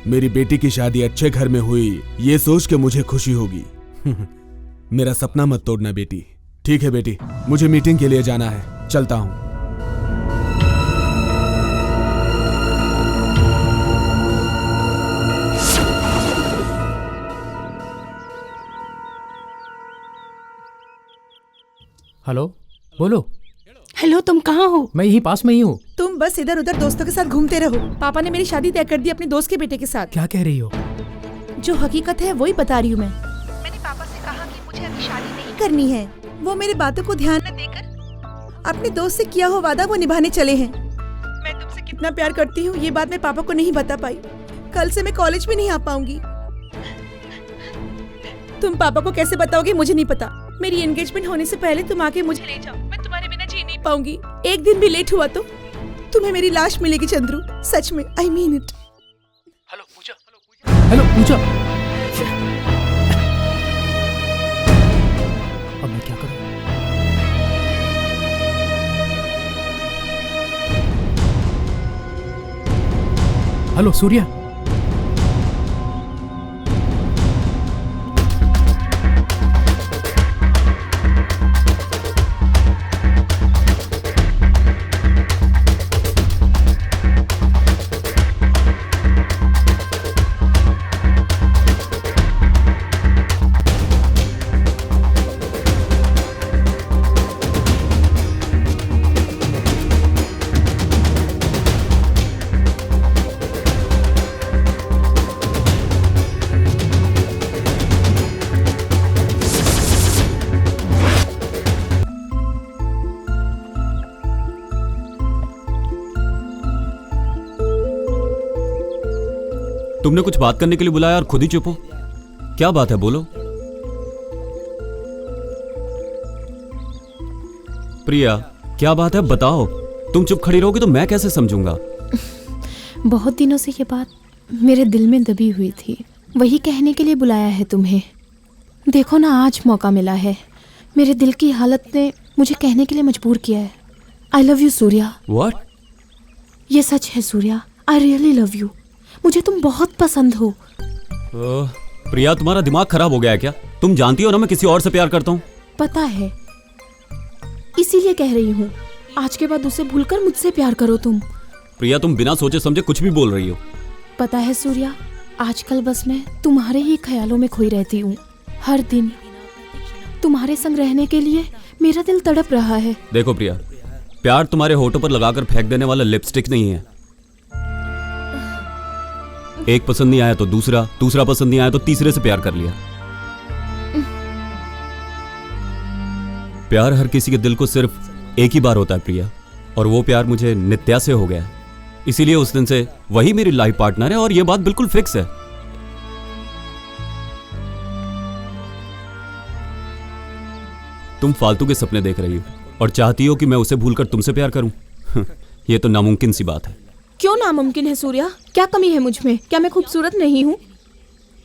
Speaker 3: मेरी बेटी की शादी अच्छे घर में हुई, ये सोच के मुझे खुशी होगी। मेरा सपना मत तोड़ना बेटी। ठीक है बेटी, मुझे मीटिंग के लिए जाना है, चलता हूं।
Speaker 7: हेलो, बोलो।
Speaker 9: हेलो, तुम कहाँ हो?
Speaker 7: मैं यही पास में ही हूँ।
Speaker 5: तुम बस इधर उधर दोस्तों के साथ घूमते रहो। पापा ने मेरी शादी तय कर दी अपने दोस्त के बेटे के साथ।
Speaker 7: क्या कह रही हो?
Speaker 5: जो हकीकत है वही बता रही हूँ मैं। मैंने पापा से कहा कि मुझे अभी शादी नहीं करनी है। वो मेरी बातों को ध्यान न देकर अपने दोस्त से किया हुआ वादा वो निभाने चले हैं। मैं तुमसे कितना प्यार करती हूँ ये बात मैं पापा को नहीं बता पाई। कल से मैं कॉलेज भी नहीं आ पाऊंगी। तुम पापा को कैसे बताओगे मुझे नहीं पता। मेरी एंगेजमेंट होने से पहले तुम आके मुझे ले जाओ, मैं तुम्हारे बिना जी नहीं पाऊंगी। एक दिन भी लेट हुआ तो तुम्हें मेरी लाश मिलेगी चंद्रू, सच में, I mean it.
Speaker 7: Hello Pooja. Hello Pooja. अब मैं क्या करूं? हेलो सूर्या।
Speaker 1: तुमने कुछ बात करने के लिए बुलाया और खुद ही चुप हो। क्या बात है, बोलो। प्रिया, क्या बात है, बताओ। तुम चुप खड़ी रहोगी तो मैं कैसे समझूंगा।
Speaker 10: बहुत दिनों से ये बात मेरे दिल में दबी हुई थी, वही कहने के लिए बुलाया है तुम्हें। देखो ना, आज मौका मिला है। मेरे दिल की हालत ने मुझे कहने के लिए मजबूर किया है। I love you Surya.
Speaker 1: What?
Speaker 10: ये सच है Surya, I really love you. मुझे तुम बहुत पसंद हो।
Speaker 1: प्रिया, तुम्हारा दिमाग खराब हो गया है क्या? तुम जानती हो ना मैं किसी और से प्यार करता हूँ।
Speaker 10: पता है, इसीलिए कह रही हूँ।
Speaker 8: आज के बाद उसे भूलकर मुझसे प्यार करो तुम।
Speaker 1: प्रिया, तुम बिना सोचे समझे कुछ भी बोल रही हो।
Speaker 8: पता है सूर्या, आजकल बस मैं तुम्हारे ही ख्यालों में खोई रहती हूँ। हर दिन तुम्हारे संग रहने के लिए मेरा दिल तड़प रहा है।
Speaker 1: देखो प्रिया, प्यार तुम्हारे होठों पर लगाकर फेंक देने वाला लिपस्टिक नहीं है। एक पसंद नहीं आया तो दूसरा, दूसरा पसंद नहीं आया तो तीसरे से प्यार कर लिया। प्यार हर किसी के दिल को सिर्फ एक ही बार होता है प्रिया, और वो प्यार मुझे नित्या से हो गया है। इसीलिए उस दिन से वही मेरी लाइफ पार्टनर है, और ये बात बिल्कुल फिक्स है। तुम फालतू के सपने देख रही हो और चाहती हो कि मैं उसे भूलकर तुमसे प्यार करूं। ये तो नामुमकिन सी बात है।
Speaker 8: क्यों नामुमकिन है सूर्या? क्या कमी है मुझ में? क्या मैं खूबसूरत नहीं हूँ?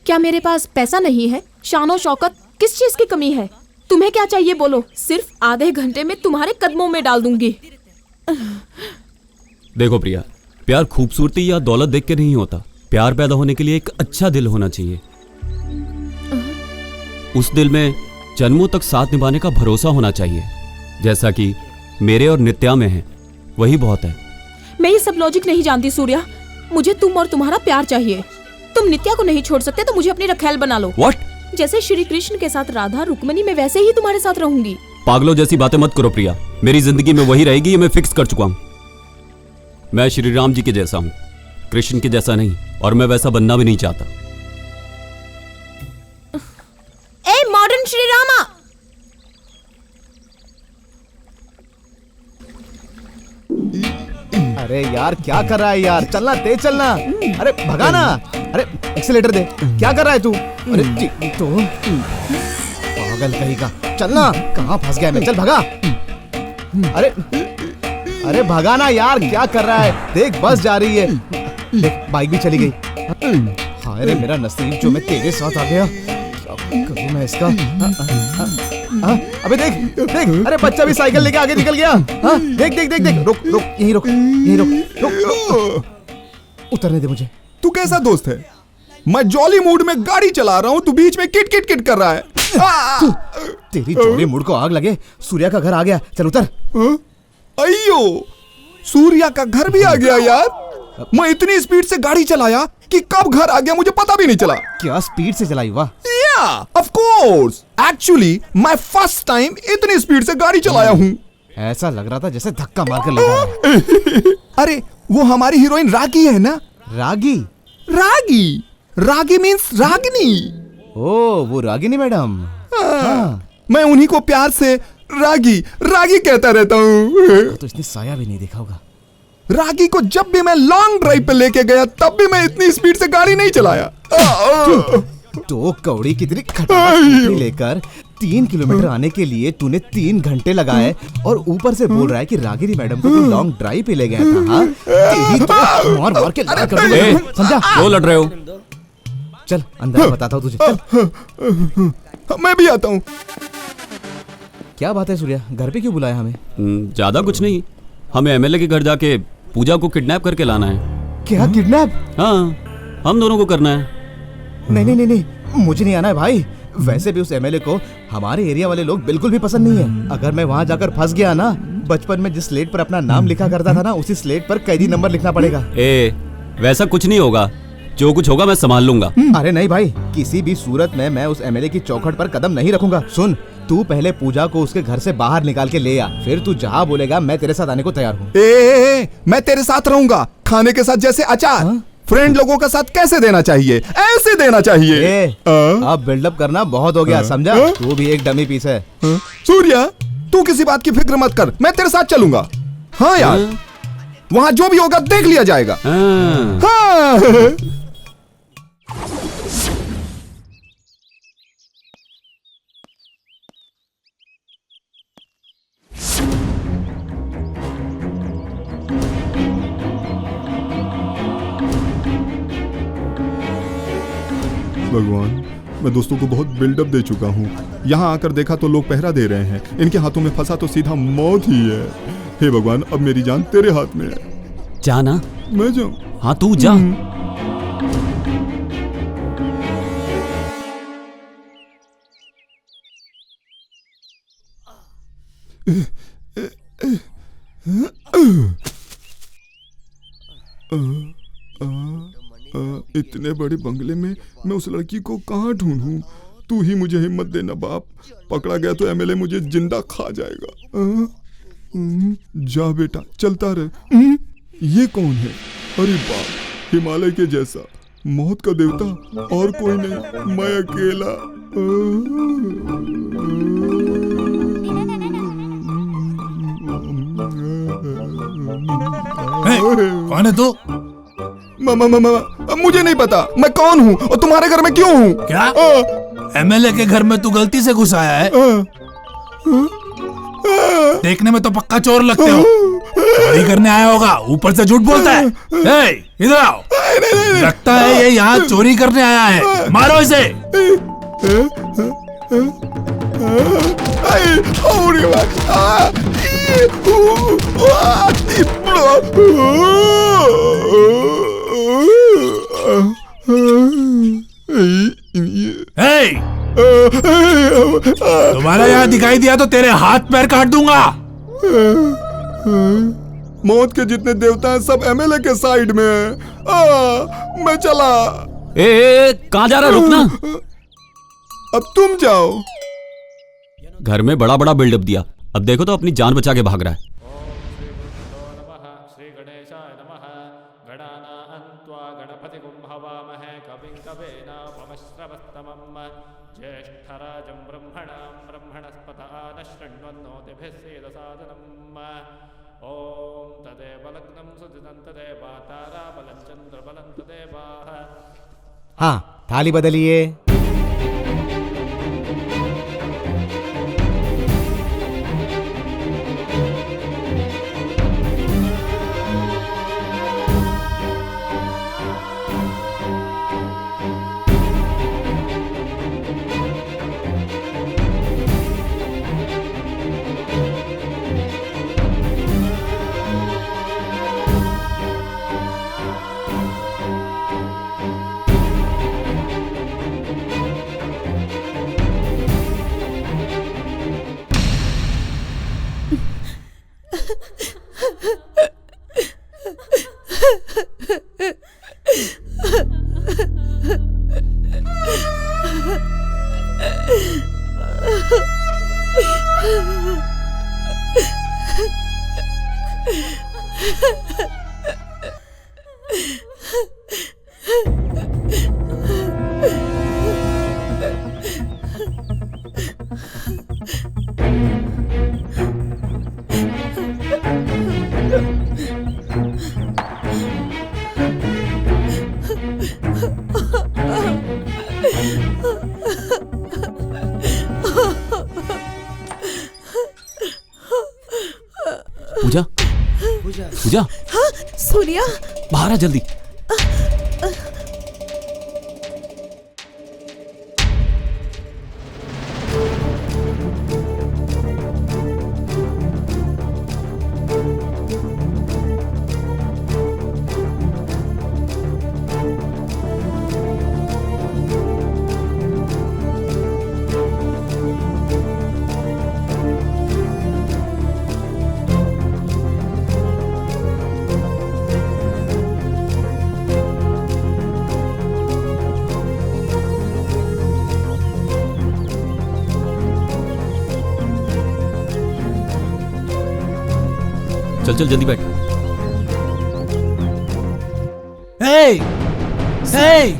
Speaker 8: क्या मेरे पास पैसा नहीं है? शानो शौकत, किस चीज की कमी है? तुम्हें क्या चाहिए बोलो, सिर्फ आधे घंटे में तुम्हारे कदमों में डाल दूंगी।
Speaker 1: देखो प्रिया, प्यार खूबसूरती या दौलत देख के नहीं होता। प्यार पैदा होने के लिए एक अच्छा दिल होना चाहिए। उस दिल में जन्मों तक साथ निभाने का भरोसा होना चाहिए, जैसा कि मेरे और नित्या में है। वही बहुत है।
Speaker 8: मैं ये सब लॉजिक नहीं जानती सूर्या। मुझे तुम और तुम्हारा प्यार चाहिए। तुम नित्या को नहीं छोड़ सकते तो मुझे अपनी रखैल बना लो।
Speaker 1: What?
Speaker 8: जैसे श्री कृष्ण के साथ राधा रुक्मणी, मैं वैसे ही तुम्हारे साथ रहूंगी।
Speaker 1: पागलों जैसी बातें मत करो प्रिया। मेरी जिंदगी में वही रहेगी, ये मैं फिक्स कर चुका हूं। मैं श्री राम जी के जैसा हूं, कृष्ण के जैसा नहीं, और मैं वैसा बनना भी नहीं चाहता।
Speaker 8: A modern Shri Rama!
Speaker 6: अरे यार क्या कर रहा है यार, चलना तेज चलना। अरे भगाना, अरे एक्सीलेटर दे। क्या कर रहा है तू? अरे तो पागल कहीं का, चलना। कहाँ फंस गया मैं, चल भगा। अरे अरे भगाना यार, क्या कर रहा है? देख बस जा रही है, देख बाइक भी चली गई। हाय रे मेरा नसीब जो मैं तेरे साथ आ गया। क्या करूं मैं इसका? अबे देख देख, अरे बच्चा भी साइकिल लेके आगे निकल गया। देख देख देख देख, रुक रुक, यहीं रुक, यहीं रुक, रुक रुक, उतरने दे मुझे।
Speaker 4: तू कैसा दोस्त है? मैं जॉली मूड में गाड़ी चला रहा हूँ, तू बीच में किट किट किट कर रहा है।
Speaker 6: तेरी जॉली मूड को आग लगे। सूर्या का घर आ गया, चल उतर।
Speaker 4: अयो, सूर्या का घर भी आ गया यार। मैं इतनी स्पीड से गाड़ी चलाया कि कब घर आ गया मुझे पता भी नहीं चला।
Speaker 6: क्या स्पीड से चलाई? वाह,
Speaker 4: ऑफ कोर्स, एक्चुअली मैं फर्स्ट टाइम इतनी स्पीड से गाड़ी चलाया हूँ।
Speaker 6: ऐसा लग रहा था जैसे धक्का मारकर ले जा रहा है।
Speaker 4: अरे वो हमारी हीरोइन रागी है ना?
Speaker 6: रागी?
Speaker 4: रागी, रागी मीन्स रागिनी।
Speaker 6: ओ वो रागिनी मैडम।
Speaker 4: मैं उन्हीं को प्यार से रागी रागी कहता रहता हूँ।
Speaker 6: तो इसने साया भी नहीं देखा होगा।
Speaker 4: रागी को जब भी मैं लॉन्ग ड्राइव पे लेके गया तब भी मैं इतनी स्पीड से गाड़ी नहीं चलाया।
Speaker 6: तो कौड़ी कितनी खतरनाक लेकर 3 किलोमीटर आने के लिए तूने 3 घंटे लगाए, और ऊपर से बोल रहा है कि रागिनी मैडम को तू लॉन्ग ड्राइव पे ले गया था। हाँ, तेरी तो मार मार के लड़ा कर दूंगा, समझा?
Speaker 1: क्यों लड़ रहे हो?
Speaker 6: चल अंदर बताता हूँ तुझे, चल।
Speaker 4: मैं भी आता हूँ।
Speaker 6: क्या बात है सूर्या, घर पे क्यों बुलाया हमें?
Speaker 1: ज्यादा कुछ नहीं, हमें एमएलए के घर जाके पूजा को किडनैप करके लाना है।
Speaker 6: क्या किडनैप?
Speaker 1: हाँ, हम दोनों को करना है।
Speaker 6: नहीं नहीं नहीं नहीं, मुझे नहीं आना है भाई। वैसे भी उस एमएलए को हमारे एरिया वाले लोग बिल्कुल भी पसंद नहीं है। अगर मैं वहाँ जाकर फंस गया ना, बचपन में जिस स्लेट पर अपना नाम लिखा करता था ना, उसी स्लेट पर कैदी नंबर लिखना पड़ेगा।
Speaker 1: वैसा कुछ नहीं होगा, जो कुछ होगा मैं संभाल लूंगा।
Speaker 6: अरे नहीं भाई, किसी भी सूरत में मैं उस एमएलए की चौखट पर कदम नहीं रखूंगा। सुन, तू पहले पूजा को उसके घर से बाहर निकाल के ले आ, फिर तू जहाँ बोलेगा मैं तेरे साथ आने को तैयार हूँ।
Speaker 4: मैं तेरे साथ रहूंगा, खाने के साथ जैसे अचार। फ्रेंड लोगों का साथ कैसे देना चाहिए, ऐसे देना चाहिए।
Speaker 6: अब बिल्डअप करना बहुत हो गया, समझा? तू भी एक डमी पीस है।
Speaker 4: सूर्या, तू किसी बात की फिक्र मत कर, मैं तेरे साथ चलूंगा। हाँ यार, वहाँ जो भी होगा देख लिया जाएगा। हाँ। भगवान, मैं दोस्तों को बहुत बिल्डअप दे चुका हूँ। यहाँ आकर देखा तो लोग पहरा दे रहे हैं, इनके हाथों में फंसा तो सीधा मौत ही है। हे भगवान, अब मेरी जान तेरे हाथ में है।
Speaker 1: जाना?
Speaker 4: मैं जाऊँ?
Speaker 1: हाँ तू जा।
Speaker 4: इतने बड़े बंगले में मैं उस लड़की को कहाँ ढूंढूं? तू ही मुझे हिम्मत देना बाप। पकड़ा गया तो एमएलए मुझे जिंदा खा जाएगा। जा बेटा, चलता रहे। ये कौन है? अरे बाप, हिमालय के जैसा, मौत का देवता और कोई नहीं, मैं अकेला।
Speaker 12: कौन है तू?
Speaker 4: मुझे नहीं पता मैं कौन हूँ और तुम्हारे घर में क्यों हूँ।
Speaker 12: क्या एमएलए के घर में तू गलती से घुस आया है? देखने में तो पक्का चोर लगते हो। चोरी करने आया होगा, ऊपर से झूठ बोलता है। इधर आओ। लगता है ये यहाँ चोरी करने आया है। मारो इसे। तुम्हारा यहाँ दिखाई दिया तो तेरे हाथ पैर काट दूंगा।
Speaker 4: मौत के जितने देवता हैं सब एमएलए के साइड में हैं। मैं चला।
Speaker 1: कहाँ जा रहा? रुकना।
Speaker 4: अब तुम जाओ।
Speaker 1: घर में बड़ा बड़ा बिल्डअप दिया, अब देखो तो अपनी जान बचा के भाग रहा है।
Speaker 6: हाँ, थाली बदलिए।
Speaker 1: पूजा, पूजा,
Speaker 5: हाँ सूर्या,
Speaker 1: बाहर आ जल्दी। चल चल जल्दी बैठ।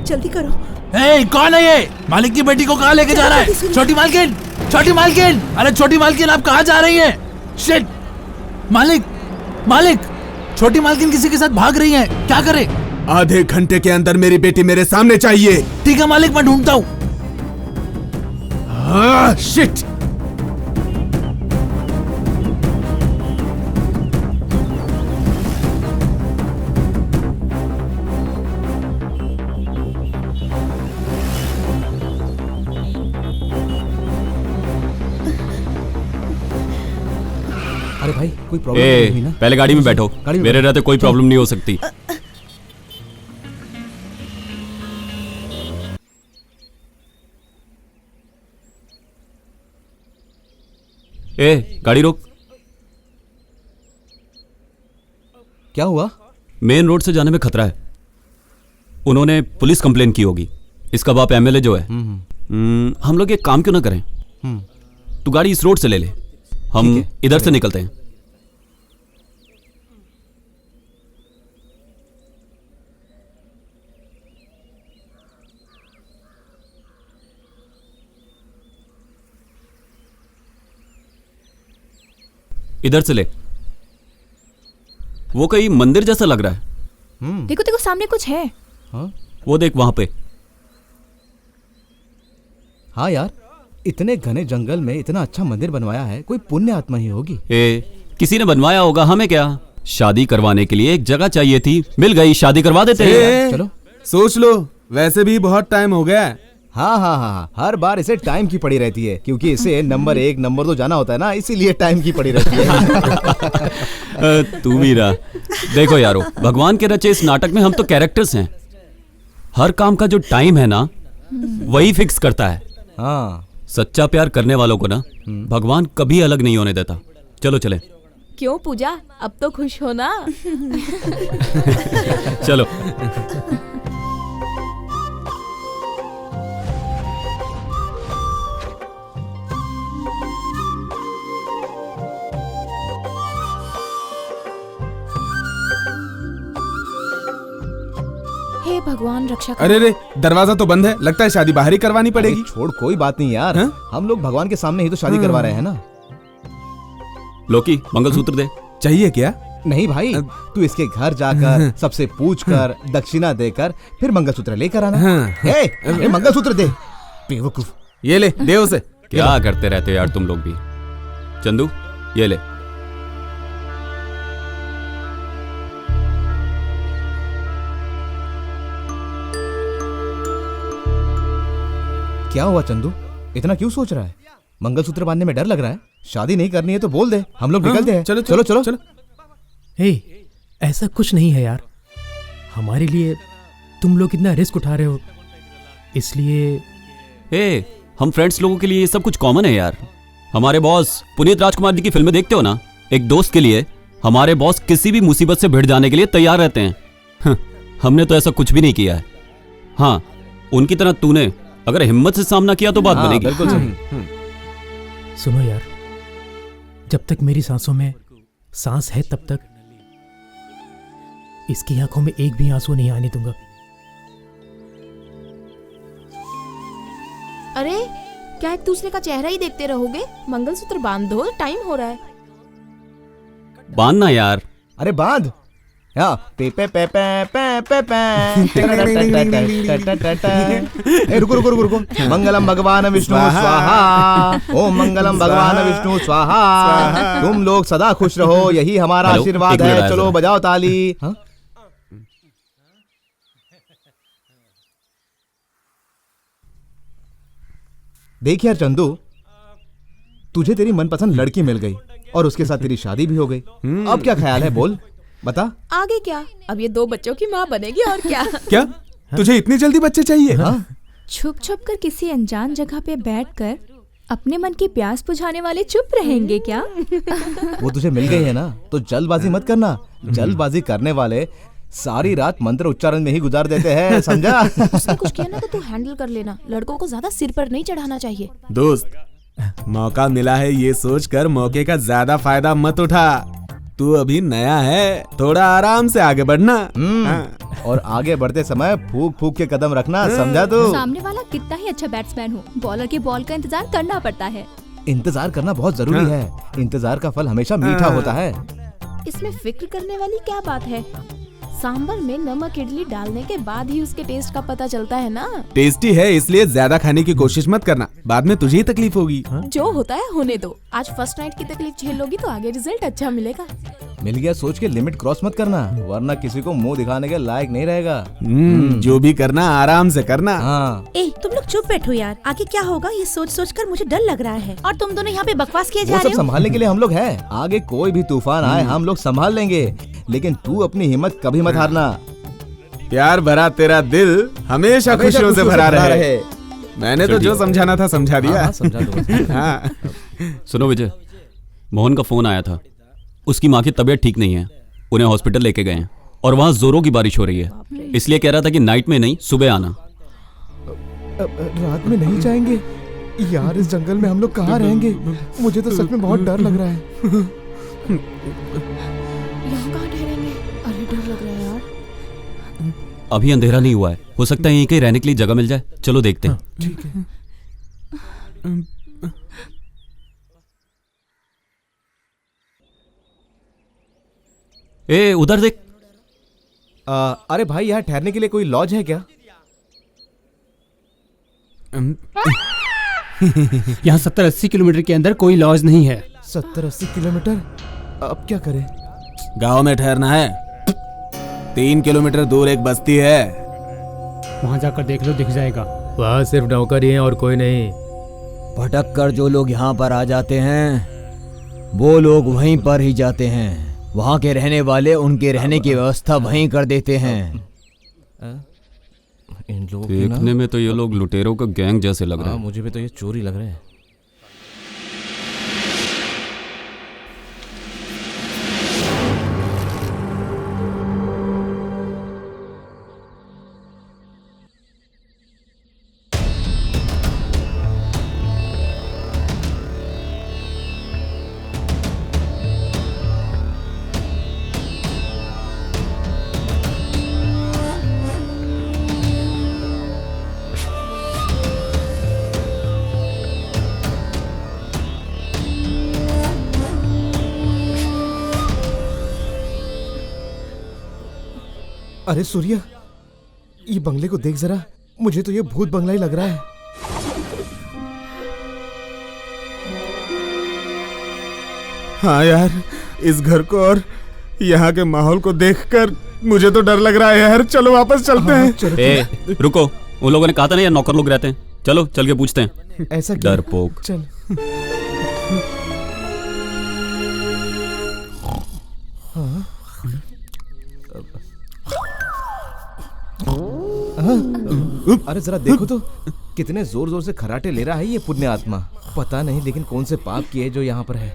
Speaker 5: जल्दी करो।
Speaker 12: कौन है ये? मालिक की बेटी को कहाँ लेके जा रहा है? छोटी मालकिन, छोटी मालकिन, अरे छोटी मालकिन आप कहाँ जा रही हैं? शिट! मालिक, मालिक, छोटी मालकिन किसी के साथ भाग रही है, क्या करे?
Speaker 3: आधे घंटे के अंदर मेरी बेटी मेरे सामने चाहिए।
Speaker 12: ठीक है मालिक, मैं ढूंढता हूँ।
Speaker 3: शिट!
Speaker 6: अरे भाई, कोई प्रॉब्लम नहीं हुई ना?
Speaker 1: पहले गाड़ी में बैठो, मेरे रहते कोई प्रॉब्लम नहीं हो सकती। गाड़ी रोक।
Speaker 6: क्या हुआ?
Speaker 1: मेन रोड से जाने में खतरा है। उन्होंने पुलिस कंप्लेन की होगी। इसका बाप एमएलए जो है। हम लोग एक काम क्यों ना करें, तू गाड़ी इस रोड से ले ले, हम इधर से निकलते हैं। इधर से ले, वो कहीं मंदिर जैसा लग रहा है।
Speaker 10: देखो देखो सामने कुछ है।
Speaker 1: वो देख वहां पे।
Speaker 6: हाँ यार, इतने घने जंगल में इतना अच्छा मंदिर बनवाया है, कोई पुण्य आत्मा ही होगी।
Speaker 1: किसी ने बनवाया होगा, हमें क्या। शादी करवाने के लिए एक जगह चाहिए थी, मिल गई, शादी करवा देते हैं।
Speaker 6: चलो
Speaker 3: सोच लो, वैसे भी बहुत टाइम हो गया है।
Speaker 6: हाँ हाँ हाँ, हर बार इसे टाइम की पड़ी रहती है, क्योंकि इसे नंबर 1 नंबर 2 जाना होता है ना, इसीलिए टाइम की पड़ी रहती है।
Speaker 1: तू भी रहा। देखो यारो, भगवान के रचे इस नाटक में हम तो कैरेक्टर्स हैं। हर काम का जो टाइम है ना, वही फिक्स करता है।
Speaker 6: हाँ,
Speaker 1: सच्चा प्यार करने वालों को ना भगवान कभी अलग नहीं होने देता। चलो चले।
Speaker 8: क्यों पूजा, अब तो खुश हो ना?
Speaker 1: चलो।
Speaker 8: हे भगवान रक्षा कर।
Speaker 3: अरे रे, दरवाजा तो बंद है, लगता है शादी बाहर ही करवानी पड़ेगी।
Speaker 6: छोड़, कोई बात नहीं यार। हम लोग भगवान के सामने ही तो शादी करवा रहे हैं ना।
Speaker 1: लोकी, मंगलसूत्र दे।
Speaker 3: चाहिए क्या?
Speaker 6: नहीं भाई, तू इसके घर जाकर सबसे पूछकर दक्षिणा देकर फिर मंगलसूत्र लेकर आना। ए, मंगलसूत्र दे, बेवकूफ।
Speaker 3: ये ले, दे उसे।
Speaker 1: क्या करते रहते हो यार तुम लोग भी। चंदू, ये ले।
Speaker 6: क्या हुआ चंदू, इतना क्यों सोच रहा है? मंगलसूत्र बांधने में डर लग रहा है? शादी नहीं करनी है तो बोल दे, हम लोग निकलते हैं। चलो चलो चलो चलो।
Speaker 7: हे, ऐसा कुछ नहीं है यार, हमारे लिए तुम लोग इतना रिस्क उठा रहे हो, इसलिए।
Speaker 1: हम फ्रेंड्स लोगों के लिए ये सब कुछ कॉमन है यार। हमारे बॉस पुनीत राजकुमार जी की फिल्में देखते हो ना, एक दोस्त के लिए हमारे बॉस किसी भी मुसीबत से भिड़ जाने के लिए तैयार रहते हैं। हमने तो ऐसा कुछ भी नहीं किया है। हाँ, उनकी तरह तूने अगर हिम्मत से सामना किया तो बात बनेगी।
Speaker 6: बिल्कुल सही।
Speaker 7: सुनो यार, जब तक मेरी सांसों में सांस है तब तक इसकी आंखों में एक भी आंसू नहीं आने दूंगा।
Speaker 8: अरे क्या एक दूसरे का चेहरा ही देखते रहोगे? मंगलसूत्र बांध दो, टाइम हो रहा है।
Speaker 1: बांधना यार।
Speaker 6: अरे बांध। पे पे पे पे पे पे पे। ए, रुको रुको रुको रुको। मंगलम भगवान विष्णु स्वाहा। ओम मंगलम भगवान विष्णु स्वाहा। तुम लोग सदा खुश रहो, यही हमारा आशीर्वाद है। चलो बजाओ ताली। देख यार चंदू, तुझे तेरी मनपसंद लड़की मिल गई और उसके साथ तेरी शादी भी हो गई। अब क्या ख्याल है, बोल बता।
Speaker 8: आगे क्या? अब ये 2 बच्चों की माँ बनेगी और क्या।
Speaker 3: क्या तुझे इतनी जल्दी बच्चे चाहिए?
Speaker 10: छुप छुप कर किसी अनजान जगह पे बैठकर अपने मन की प्यास बुझाने वाले चुप रहेंगे क्या?
Speaker 6: वो तुझे मिल गई है ना, तो जल्दबाजी मत करना। जल्दबाजी करने वाले सारी रात मंत्र उच्चारण में ही गुजार देते हैं, समझा?
Speaker 8: उसने कुछ किया ना तो तू हैंडल कर लेना। लड़कों को ज्यादा सिर पर नहीं चढ़ाना चाहिए।
Speaker 3: दोस्त, मौका मिला है ये सोचकर मौके का ज्यादा फायदा मत उठा। तू अभी नया है, थोड़ा आराम से आगे बढ़ना।
Speaker 6: और आगे बढ़ते समय फूक फूक के कदम रखना, समझा तू?
Speaker 10: सामने वाला कितना ही अच्छा बैट्समैन हो, बॉलर के बॉल का इंतजार करना पड़ता है।
Speaker 6: इंतजार करना बहुत जरूरी है। इंतजार का फल हमेशा मीठा होता है।
Speaker 8: इसमें फिक्र करने वाली क्या बात है? सांबर में नमक इडली डालने के बाद ही उसके टेस्ट का पता चलता है ना।
Speaker 3: टेस्टी है इसलिए ज्यादा खाने की कोशिश मत करना, बाद में तुझे ही तकलीफ होगी।
Speaker 8: जो होता है होने दो। आज फर्स्ट नाइट की तकलीफ झेल लोगी तो आगे रिजल्ट अच्छा मिलेगा।
Speaker 6: मिल गया सोच के लिमिट क्रॉस मत करना, वरना किसी को मुंह दिखाने के लायक नहीं रहेगा।
Speaker 3: जो भी करना आराम से करना।
Speaker 5: तुम लोग चुप बैठो यार, आगे क्या होगा ये सोच सोच कर मुझे डर लग रहा है। और तुम दोनों यहाँ पे बकवास किए जा
Speaker 6: वो
Speaker 5: रहे
Speaker 6: सब
Speaker 5: हो।
Speaker 6: संभालने के लिए हम लोग हैं। आगे कोई भी तूफान आए हम लोग संभाल लेंगे, लेकिन तू अपनी हिम्मत कभी मत हारना।
Speaker 3: प्यार भरा तेरा दिल हमेशा खुशियों से भरा रहे। मैंने तो जो समझाना था समझा दिया।
Speaker 1: सुनो विजय, मोहन का फोन आया था। उसकी माँ की तबीयत ठीक नहीं है, उन्हें हॉस्पिटल लेके गए हैं और वहाँ जोरों की बारिश हो रही है, इसलिए कह रहा था कि नाइट में नहीं सुबह आना।
Speaker 6: रात में नहीं जाएंगे यार, इस जंगल में हम लोग कहाँ रहेंगे? मुझे तो सच में बहुत डर लग रहा है।
Speaker 8: यहाँ कहाँ ठहरेंगे? अरे डर लग रहा है यार।
Speaker 1: अभी अंधेरा नहीं हुआ है, हो सकता है यहीं कहीं रहने के लिए जगह मिल जाए। चलो देखते हैं।
Speaker 6: ठीक है।
Speaker 1: ए उधर देख।
Speaker 6: अरे भाई, यहाँ ठहरने के लिए कोई लॉज है क्या?
Speaker 14: यहाँ 70-80 किलोमीटर के अंदर कोई लॉज नहीं है।
Speaker 6: 70-80 किलोमीटर? अब क्या करें?
Speaker 3: गांव में ठहरना है। 3 किलोमीटर दूर एक बस्ती है,
Speaker 14: वहाँ जाकर देख लो, दिख जाएगा।
Speaker 7: वहाँ सिर्फ नौकर ही हैं और कोई नहीं।
Speaker 15: भटक कर जो लोग यहाँ पर आ जाते हैं वो लोग वहीं पर ही जाते हैं। वहाँ के रहने वाले उनके रहने की व्यवस्था वहीं कर देते हैं।
Speaker 6: इन लोगों
Speaker 1: देखने में तो ये लोग लुटेरों का गैंग जैसे लग रहे हैं।
Speaker 6: मुझे भी तो ये चोरी लग रहे हैं। अरे सूर्या, ये बंगले को देख जरा, मुझे तो ये भूत बंगला ही लग रहा है।
Speaker 3: हाँ यार, इस घर को और यहाँ के माहौल को देखकर मुझे तो डर लग रहा है यार। चलो वापस चलते हैं।
Speaker 1: ए, रुको, उन लोगों ने कहा था ना यहाँ नौकर लोग रहते हैं। चलो चल के पूछते हैं।
Speaker 6: ऐसा क्या?
Speaker 1: डरपोक।
Speaker 6: चल। अरे जरा देखो तो, कितने जोर जोर से खराटे ले रहा है ये पुण्य आत्मा। पता नहीं लेकिन कौन से पाप किए जो यहाँ पर है।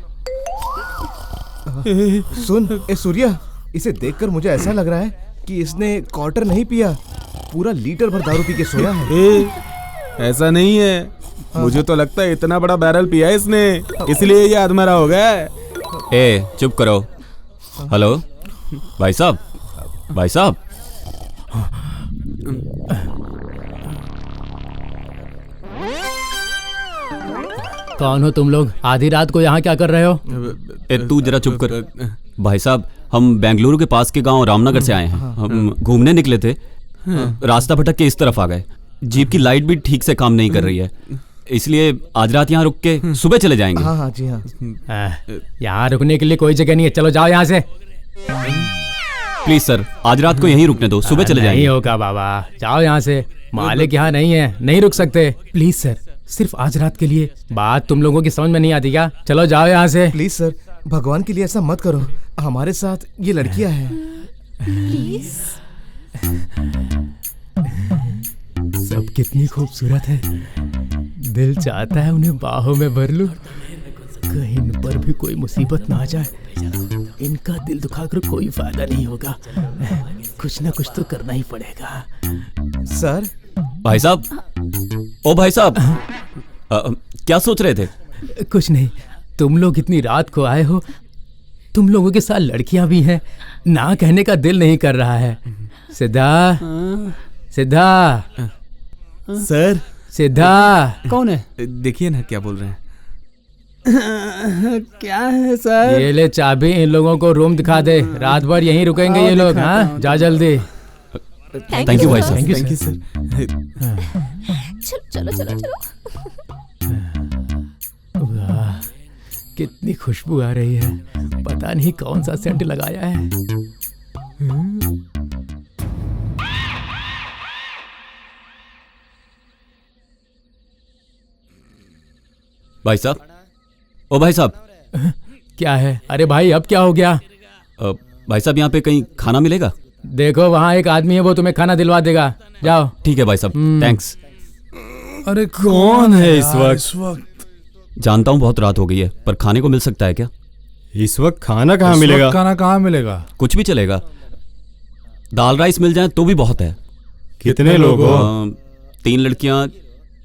Speaker 6: सुन ए सूर्या, इसे देखकर मुझे ऐसा लग रहा है कि इसने क्वार्टर नहीं पिया, पूरा लीटर भर दारू पी के सोया है।
Speaker 3: ऐसा नहीं है, मुझे तो लगता है इतना बड़ा बैरल पिया है इसने, इसलिए ये अधमरा हो गया है।
Speaker 1: ए चुप करो। हेलो भाई साहब, भाई साहब।
Speaker 7: कौन हो तुम लोग? आधी रात को यहाँ क्या कर रहे हो?
Speaker 1: ए तू जरा चुप कर। भाई साहब, हम बेंगलुरु के पास के गांव रामनगर से आए हैं। हम घूमने निकले थे, रास्ता भटक के इस तरफ आ गए। जीप की लाइट भी ठीक से काम नहीं कर रही है, इसलिए आज रात यहाँ रुक के सुबह चले जाएंगे।
Speaker 6: हाँ हाँ जी हाँ।
Speaker 7: यहाँ रुकने के लिए कोई जगह नहीं है, चलो जाओ यहाँ से।
Speaker 1: प्लीज सर, आज रात को यहीं रुकने दो, सुबह चले जाएंगे।
Speaker 7: नहीं होगा बाबा, जाओ यहाँ से। मालिक यहाँ नहीं है, नहीं रुक सकते। प्लीज सर, सिर्फ आज रात के लिए। बात तुम लोगों की समझ में नहीं आती क्या? चलो जाओ यहाँ से।
Speaker 6: प्लीज सर, भगवान के लिए ऐसा मत करो। हमारे साथ ये लड़कियां हैं।
Speaker 8: प्लीज।
Speaker 7: सब कितनी खूबसूरत है, दिल चाहता है उन्हें बाहों में भर लूं। कहीं इन पर भी कोई मुसीबत ना आ जाए। इनका दिल दुखाकर कोई फायदा नहीं होगा, कुछ ना कुछ तो करना ही पड़ेगा।
Speaker 6: सर।
Speaker 1: भाई साहब, ओ भाई साहब, क्या सोच रहे थे?
Speaker 7: कुछ नहीं, तुम लोग इतनी रात को आए हो, तुम लोगों के साथ लड़कियां भी हैं, ना कहने का दिल नहीं कर रहा है। सिद्धा, सिद्धा
Speaker 3: सर।
Speaker 7: सिद्धा
Speaker 14: कौन है?
Speaker 3: देखिए ना क्या बोल रहे हैं।
Speaker 14: क्या है सर?
Speaker 7: ये ले चाबी, इन लोगों को रूम दिखा दे, रात भर यहीं रुकेंगे ये लोग। हाँ जा जल्दी।
Speaker 1: थैंक यू भाई साहब।
Speaker 7: Thank you sir.
Speaker 8: चलो चलो चलो।
Speaker 7: वाह, कितनी खुशबू आ रही है, पता नहीं कौन सा सेंट लगाया है।
Speaker 1: भाई साहब, ओ भाई साहब।
Speaker 7: क्या है? अरे भाई अब क्या हो गया?
Speaker 1: भाई साहब, यहाँ पे कहीं खाना मिलेगा?
Speaker 7: देखो वहाँ एक आदमी है, वो तुम्हें खाना दिलवा देगा, जाओ।
Speaker 1: ठीक है भाई साहब, थैंक्स।
Speaker 3: अरे कौन है इस वक्त?
Speaker 1: जानता हूँ बहुत रात हो गई है, पर खाने को मिल सकता है क्या?
Speaker 11: इस वक्त खाना कहाँ मिलेगा?
Speaker 13: खाना कहाँ मिलेगा?
Speaker 1: कुछ भी चलेगा। दाल राइस मिल जाए तो भी बहुत है।
Speaker 13: कितने लोग हो?
Speaker 1: 3 लड़कियां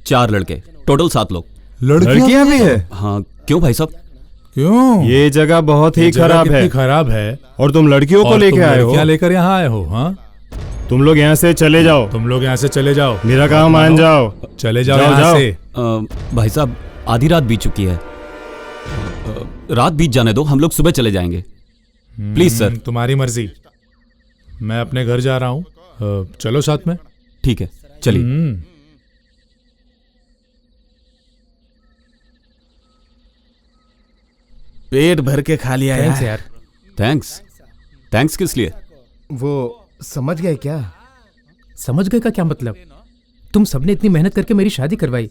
Speaker 1: 4 लड़के, टोटल 7 लोग।
Speaker 6: लड़कियां भी है?
Speaker 1: हाँ, क्यों भाई साहब?
Speaker 13: क्यों?
Speaker 6: ये जगह बहुत ही खराब है।
Speaker 13: खराब है
Speaker 6: और तुम लड़कियों को लेके आए हो?
Speaker 13: क्या लेकर यहाँ आए हो? हाँ,
Speaker 6: तुम लोग यहाँ से चले जाओ।
Speaker 13: तुम लोग यहाँ से चले जाओ।
Speaker 6: मेरा काम मान जाओ।
Speaker 13: चले जाओ यहाँ से।
Speaker 1: भाई साहब, आधी रात बीत चुकी है। रात बीत जाने दो, हम लोग सुबह चले जाएंगे। Please sir.
Speaker 13: तुम्हारी मर्जी। मैं अपने घर जा रहा हूँ, चलो साथ में।
Speaker 1: ठीक है, चलिए।
Speaker 3: पेट भर के खा लिया
Speaker 7: यार।
Speaker 1: थैंक्स किस लिए?
Speaker 6: वो समझ गए क्या?
Speaker 7: समझ गए का क्या मतलब? तुम सबने इतनी मेहनत करके मेरी शादी करवाई,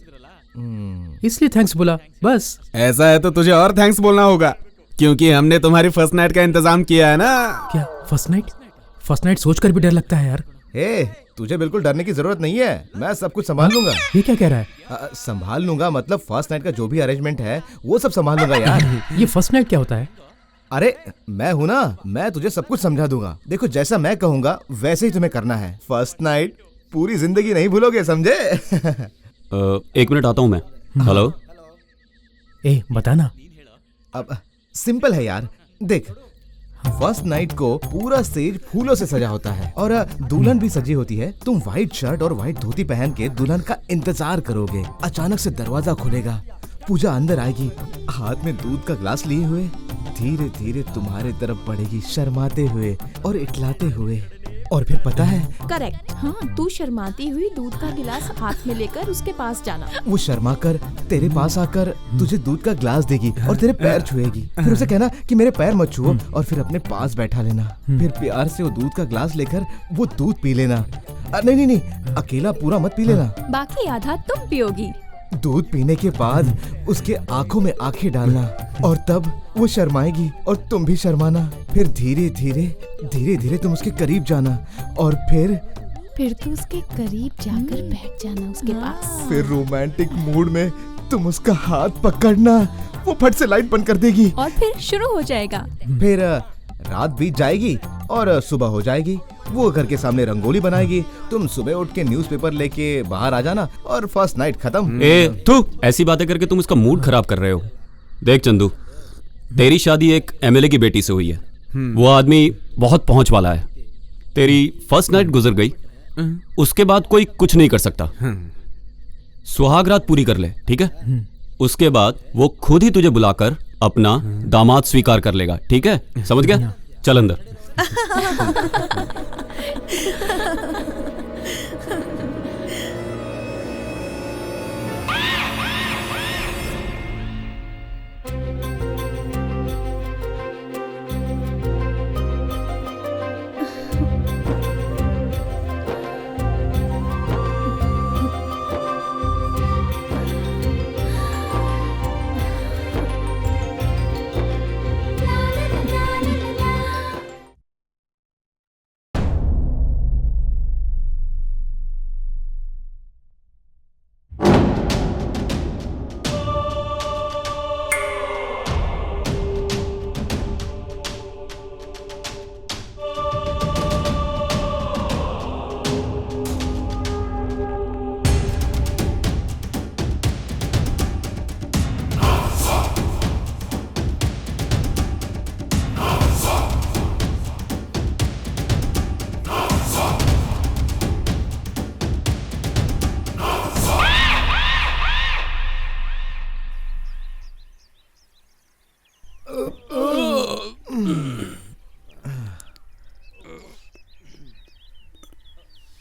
Speaker 7: इसलिए थैंक्स बोला बस।
Speaker 3: ऐसा है तो तुझे और थैंक्स बोलना होगा, क्योंकि हमने तुम्हारी फर्स्ट नाइट का इंतजाम किया है ना।
Speaker 7: क्या फर्स्ट नाइट? फर्स्ट नाइट सोचकर भी डर लगता है यार।
Speaker 6: तुझे बिल्कुल डरने की जरूरत नहीं है, मैं सब कुछ संभाल लूंगा।
Speaker 7: ये क्या कह रहा है?
Speaker 6: संभाल लूंगा मतलब फर्स्ट नाइट का जो भी अरेंजमेंट है वो सब संभाल लूंगा यार।
Speaker 7: ये फर्स्ट नाइट क्या होता है?
Speaker 6: अरे मैं हूं ना, मैं तुझे सब कुछ समझा दूंगा। देखो जैसा मैं कहूंगा वैसे ही तुम्हें करना है। फर्स्ट नाइट पूरी जिंदगी नहीं भूलोगे, समझे?
Speaker 1: 1 मिनट आता हूं मैं। हेलो।
Speaker 7: बता ना।
Speaker 6: अब सिंपल है यार, देख फर्स्ट नाइट को पूरा स्टेज फूलों से सजा होता है और दुल्हन भी सजी होती है। तुम व्हाइट शर्ट और व्हाइट धोती पहन के दुल्हन का इंतजार करोगे। अचानक से दरवाजा खुलेगा, पूजा अंदर आएगी, हाथ में दूध का ग्लास लिए हुए धीरे धीरे तुम्हारे तरफ बढ़ेगी, शर्माते हुए और इटलाते हुए। और फिर पता है?
Speaker 8: करेक्ट। हाँ, तू शर्माती हुई दूध का गिलास हाथ में लेकर उसके पास जाना।
Speaker 6: वो शर्मा कर तेरे पास आकर तुझे दूध का ग्लास देगी और तेरे पैर छुएगी। फिर उसे कहना कि मेरे पैर मत छुओ और फिर अपने पास बैठा लेना। फिर प्यार से वो दूध का ग्लास लेकर वो दूध पी लेना। नहीं, अकेला पूरा मत पी लेना,
Speaker 10: बाकी आधा तुम पियोगी।
Speaker 6: दूध पीने के बाद उसके आंखों में आंखें डालना और तब वो शर्माएगी और तुम भी शर्माना। फिर धीरे धीरे तुम उसके करीब जाना और फिर
Speaker 8: तू उसके करीब जाकर बैठ जाना उसके पास।
Speaker 6: फिर रोमांटिक मूड में तुम उसका हाथ पकड़ना, वो फट से लाइट बंद कर देगी
Speaker 10: और फिर शुरू हो जाएगा।
Speaker 6: फिर रात बीत जाएगी और सुबह हो जाएगी। वो घर के सामने रंगोली बनाएगी, तुम सुबह उठ के न्यूज़पेपर लेके बाहर आ जाना और फर्स्ट नाइट खत्म।
Speaker 1: तू ऐसी बातें करके तुम इसका मूड खराब कर रहे हो। देख चंदू, तेरी शादी एक एमएलए की बेटी से हुई है। वो आदमी बहुत पहुंच वाला है। तेरी फर्स्ट नाइट गुजर गई, उसके बाद कोई कुछ नहीं कर सकता। सुहाग रात पूरी कर ले, ठीक है? उसके बाद वो खुद ही तुझे बुलाकर अपना दामाद स्वीकार कर लेगा, ठीक है? समझ गया? चल अंदर।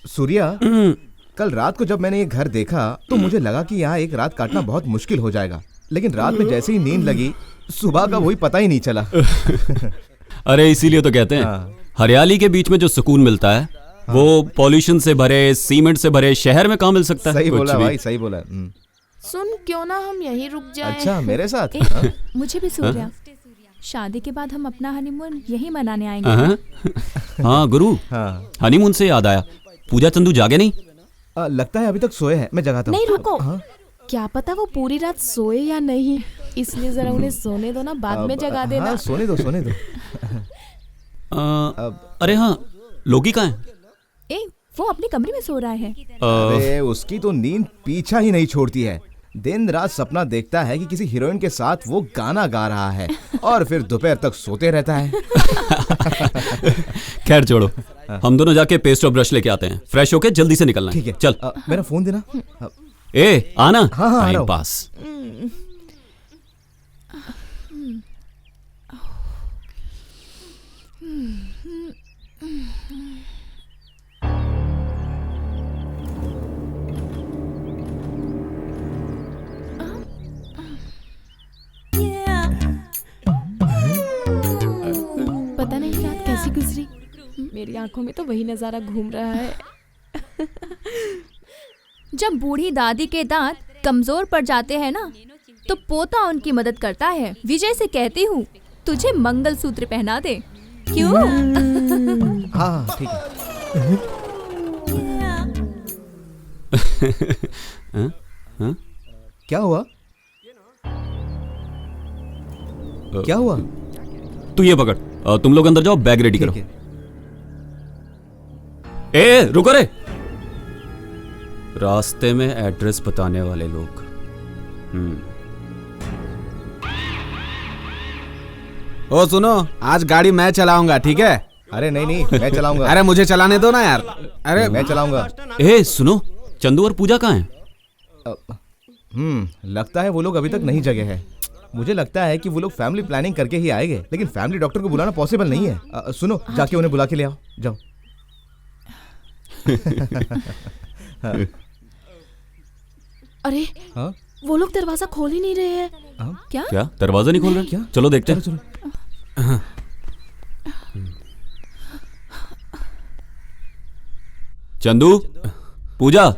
Speaker 6: सूर्या, कल रात को जब मैंने ये घर देखा तो मुझे लगा कि यहाँ एक रात काटना बहुत मुश्किल हो जाएगा, लेकिन रात में जैसे ही नींद लगी सुबह का वही पता ही नहीं चला।
Speaker 1: अरे इसीलिए तो कहते हैं हरियाली के बीच में जो सुकून मिलता है वो पॉल्यूशन से भरे, सीमेंट से भरे शहर में कहाँ मिल सकता है?
Speaker 6: सही बोला भाई, सही बोला।
Speaker 8: सुन, क्यों ना हम यहीं रुक जाएं?
Speaker 6: अच्छा, मेरे साथ?
Speaker 10: मुझे भी सूर्या, शादी के बाद हम अपना हनीमून यहीं मनाने आएंगे।
Speaker 1: हाँ गुरु, हनीमून से याद आया, पूजा चंदू जागे नहीं?
Speaker 6: लगता है अभी तक सोए हैं, मैं जगाता हूँ।
Speaker 8: नहीं रुको, क्या पता वो पूरी रात सोए या नहीं, इसलिए जरा उन्हें सोने दो ना, बाद में जगा देना।
Speaker 6: सोने दो।
Speaker 1: अरे हाँ, लोकी कहाँ है?
Speaker 10: ए, वो अपने कमरे में सो रहा है।
Speaker 6: अरे उसकी तो नींद पीछा ही नहीं छोड़ती है। दिन रात सपना देखता है कि किसी हीरोइन के साथ वो गाना गा रहा है और फिर दोपहर तक सोते रहता है।
Speaker 1: खैर छोड़ो, हम दोनों जाके पेस्ट और ब्रश लेके आते हैं। फ्रेश होके जल्दी से निकलना है।
Speaker 6: ठीक है,
Speaker 1: चल।
Speaker 6: मेरा फोन देना।
Speaker 1: ए आना।
Speaker 6: हाँ, आ रहा
Speaker 1: टाइम
Speaker 6: हूं।
Speaker 1: पास।
Speaker 8: पता नहीं रात कैसी गुजरी, मेरी आंखों में तो वही नजारा घूम रहा है।
Speaker 10: जब बूढ़ी दादी के दांत कमजोर पड़ जाते हैं ना, तो पोता उनकी मदद करता है। विजय से कहती हूँ तुझे मंगलसूत्र पहना दे। क्यों?
Speaker 6: हाँ ठीक है। क्या हुआ? क्या हुआ?
Speaker 1: तू ये पकड़, तुम लोग अंदर जाओ, बैग रेडी करो। ए रुको रे, रास्ते में एड्रेस बताने वाले लोग।
Speaker 3: ओ सुनो, आज गाड़ी मैं चलाऊंगा, ठीक है?
Speaker 6: अरे नहीं नहीं, मैं चलाऊंगा।
Speaker 3: अरे मुझे चलाने दो ना यार। अरे
Speaker 6: मैं चलाऊंगा।
Speaker 1: ए सुनो, चंदू और पूजा कहाँ हैं?
Speaker 6: लगता है वो लोग अभी तक नहीं जगे हैं। मुझे लगता है कि वो लोग फैमिली प्लानिंग करके ही आएंगे, लेकिन फैमिली डॉक्टर को बुलाना पॉसिबल नहीं है। सुनो, जाके उन्हें बुला के ले आओ, जाओ।
Speaker 8: अरे
Speaker 6: हाँ?
Speaker 8: वो लोग दरवाजा खोल ही नहीं रहे हैं। क्या?
Speaker 1: क्या दरवाजा नहीं खोल रहे? क्या? चलो देखते हैं।
Speaker 6: चलो।
Speaker 1: चंदू, पूजा,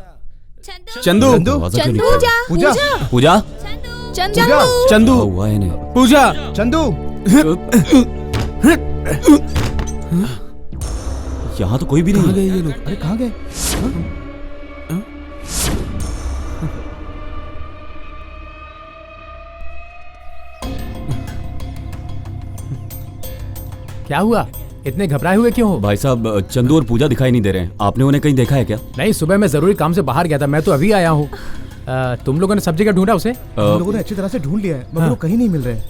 Speaker 3: चंदू,
Speaker 1: दरवाजा क्यों नहीं खोल रहा?
Speaker 6: पूजा,
Speaker 1: पूजा,
Speaker 3: चंदू,
Speaker 1: हुआ है नहीं।
Speaker 3: पूजा,
Speaker 6: चंदू।
Speaker 1: यहाँ तो कोई भी नहीं है।
Speaker 6: ये लोग, अरे कहाँ गए?
Speaker 7: क्या हुआ? इतने घबराए हुए क्यों हो?
Speaker 1: भाई साहब, चंदू और पूजा दिखाई नहीं दे रहे हैं। आपने उन्हें कहीं देखा है क्या?
Speaker 7: नहीं, सुबह मैं जरूरी काम से बाहर गया था, मैं तो अभी आया हूँ। तुम लोगों ने सब जगह ढूंढा उसे?
Speaker 6: हम लोगों ने अच्छी तरह से ढूंढ लिया है, मगर वो कहीं नहीं मिल रहे।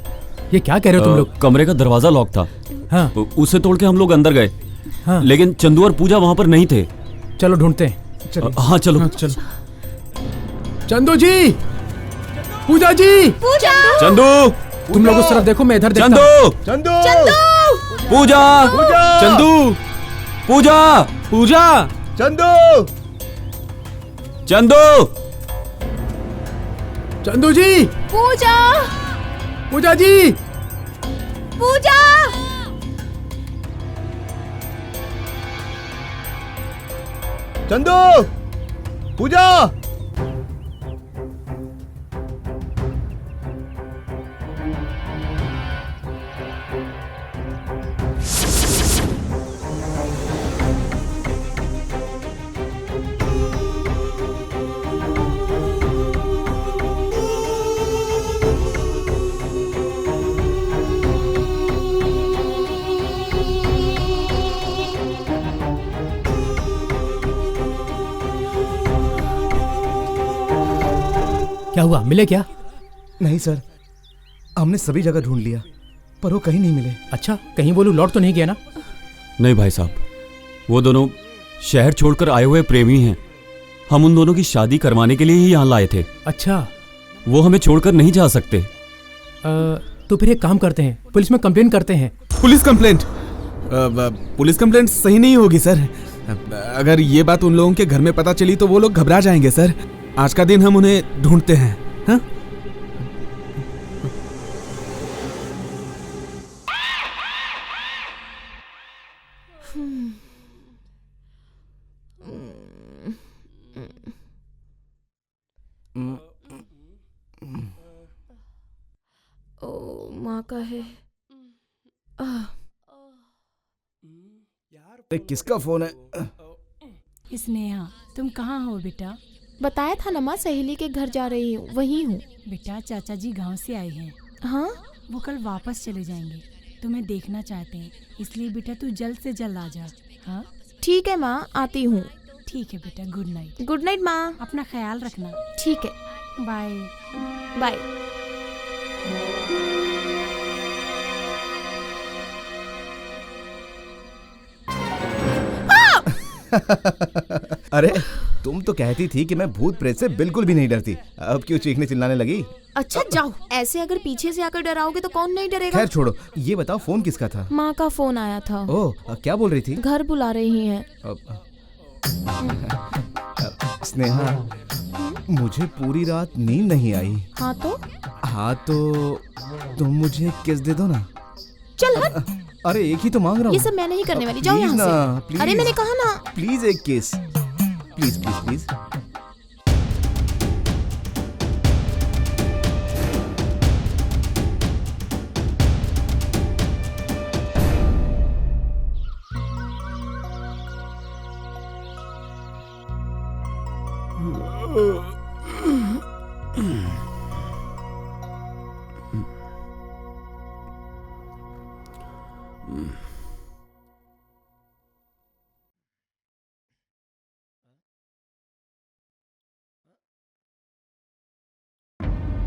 Speaker 7: ये क्या कह रहे हो तुम लोग?
Speaker 1: कमरे का दरवाजा लॉक था।
Speaker 7: हाँ।
Speaker 1: उसे तोड़ के हम लोग अंदर गए।
Speaker 7: हाँ।
Speaker 1: लेकिन चंदू और पूजा वहाँ पर नहीं थे।
Speaker 7: चलो ढूंढते हैं।
Speaker 1: हाँ चलो।
Speaker 7: चंदू जी, पूजा जी,
Speaker 1: चंदू,
Speaker 7: तुम लोग उस तरफ देखो, मैं इधर देखता
Speaker 1: चंदू,
Speaker 7: हूं।
Speaker 6: चंदू,
Speaker 1: पूजा,
Speaker 3: चंदू,
Speaker 1: पूजा,
Speaker 3: पूजा,
Speaker 6: चंदू,
Speaker 1: चंदू,
Speaker 7: चंदू जी,
Speaker 10: पूजा,
Speaker 7: पूजा जी,
Speaker 10: पूजा,
Speaker 6: चंदू, पूजा।
Speaker 7: क्या हुआ? मिले क्या?
Speaker 6: नहीं सर, हमने सभी जगह ढूंढ लिया, पर वो कहीं नहीं मिले।
Speaker 7: अच्छा, कहीं वो लोग लौट तो नहीं गया ना?
Speaker 1: नहीं भाई साहब, वो दोनों शहर छोड़कर आए हुए प्रेमी हैं। हम उन दोनों की शादी करवाने के लिए ही यहाँ लाए थे।
Speaker 7: अच्छा,
Speaker 1: वो हमें छोड़कर नहीं जा सकते।
Speaker 7: तो फिर एक काम करते हैं, पुलिस में कंप्लेंट करते हैं।
Speaker 3: Police complaint? पुलिस कंप्लेंट सही नहीं होगी सर। अगर ये बात उन लोगों के घर में पता चली तो वो लोग घबरा जाएंगे सर। आज का दिन हम उन्हें ढूंढते हैं। हाँ?
Speaker 8: ओ माँ का है।
Speaker 6: किसका फोन है?
Speaker 9: स्नेहा, तुम कहाँ हो बेटा?
Speaker 8: बताया था ना माँ, सहेली के घर जा रही हूँ, वही हूँ।
Speaker 9: बेटा, चाचा जी गांव से आए हैं।
Speaker 8: हाँ?
Speaker 9: वो कल वापस चले जाएंगे, तुम्हें देखना चाहते हैं, इसलिए बेटा तू जल्द से जल्द आ जा। हाँ?
Speaker 8: ठीक है माँ, आती हूँ।
Speaker 9: ठीक है बेटा, गुड नाइट।
Speaker 8: गुड नाइट माँ।
Speaker 9: अपना ख्याल रखना।
Speaker 8: ठीक है,
Speaker 9: बाय
Speaker 8: बाय।
Speaker 6: अरे तुम तो कहती थी कि मैं भूत प्रेत से बिल्कुल भी नहीं डरती, अब क्यों चीखने चिल्लाने लगी?
Speaker 8: अच्छा जाओ, ऐसे अगर पीछे से आकर डराओगे तो कौन नहीं डरेगा।
Speaker 6: खैर छोड़ो, ये बताओ फोन किसका था?
Speaker 8: माँ का फोन आया था।
Speaker 6: ओह, क्या बोल रही थी?
Speaker 8: घर बुला रही हैं।
Speaker 6: स्नेहा, मुझे पूरी रात नींद नहीं आई।
Speaker 8: हाँ तो
Speaker 6: तुम मुझे किस दे दो ना।
Speaker 8: चल हट।
Speaker 6: अरे एक ही तो मांग रहा हूँ।
Speaker 8: ये सब मैं नहीं करने वाली, जाओ यहाँ से।
Speaker 6: प्लीज।
Speaker 8: अरे मैंने कहा ना।
Speaker 6: प्लीज एक किस, प्लीज प्लीज प्लीज।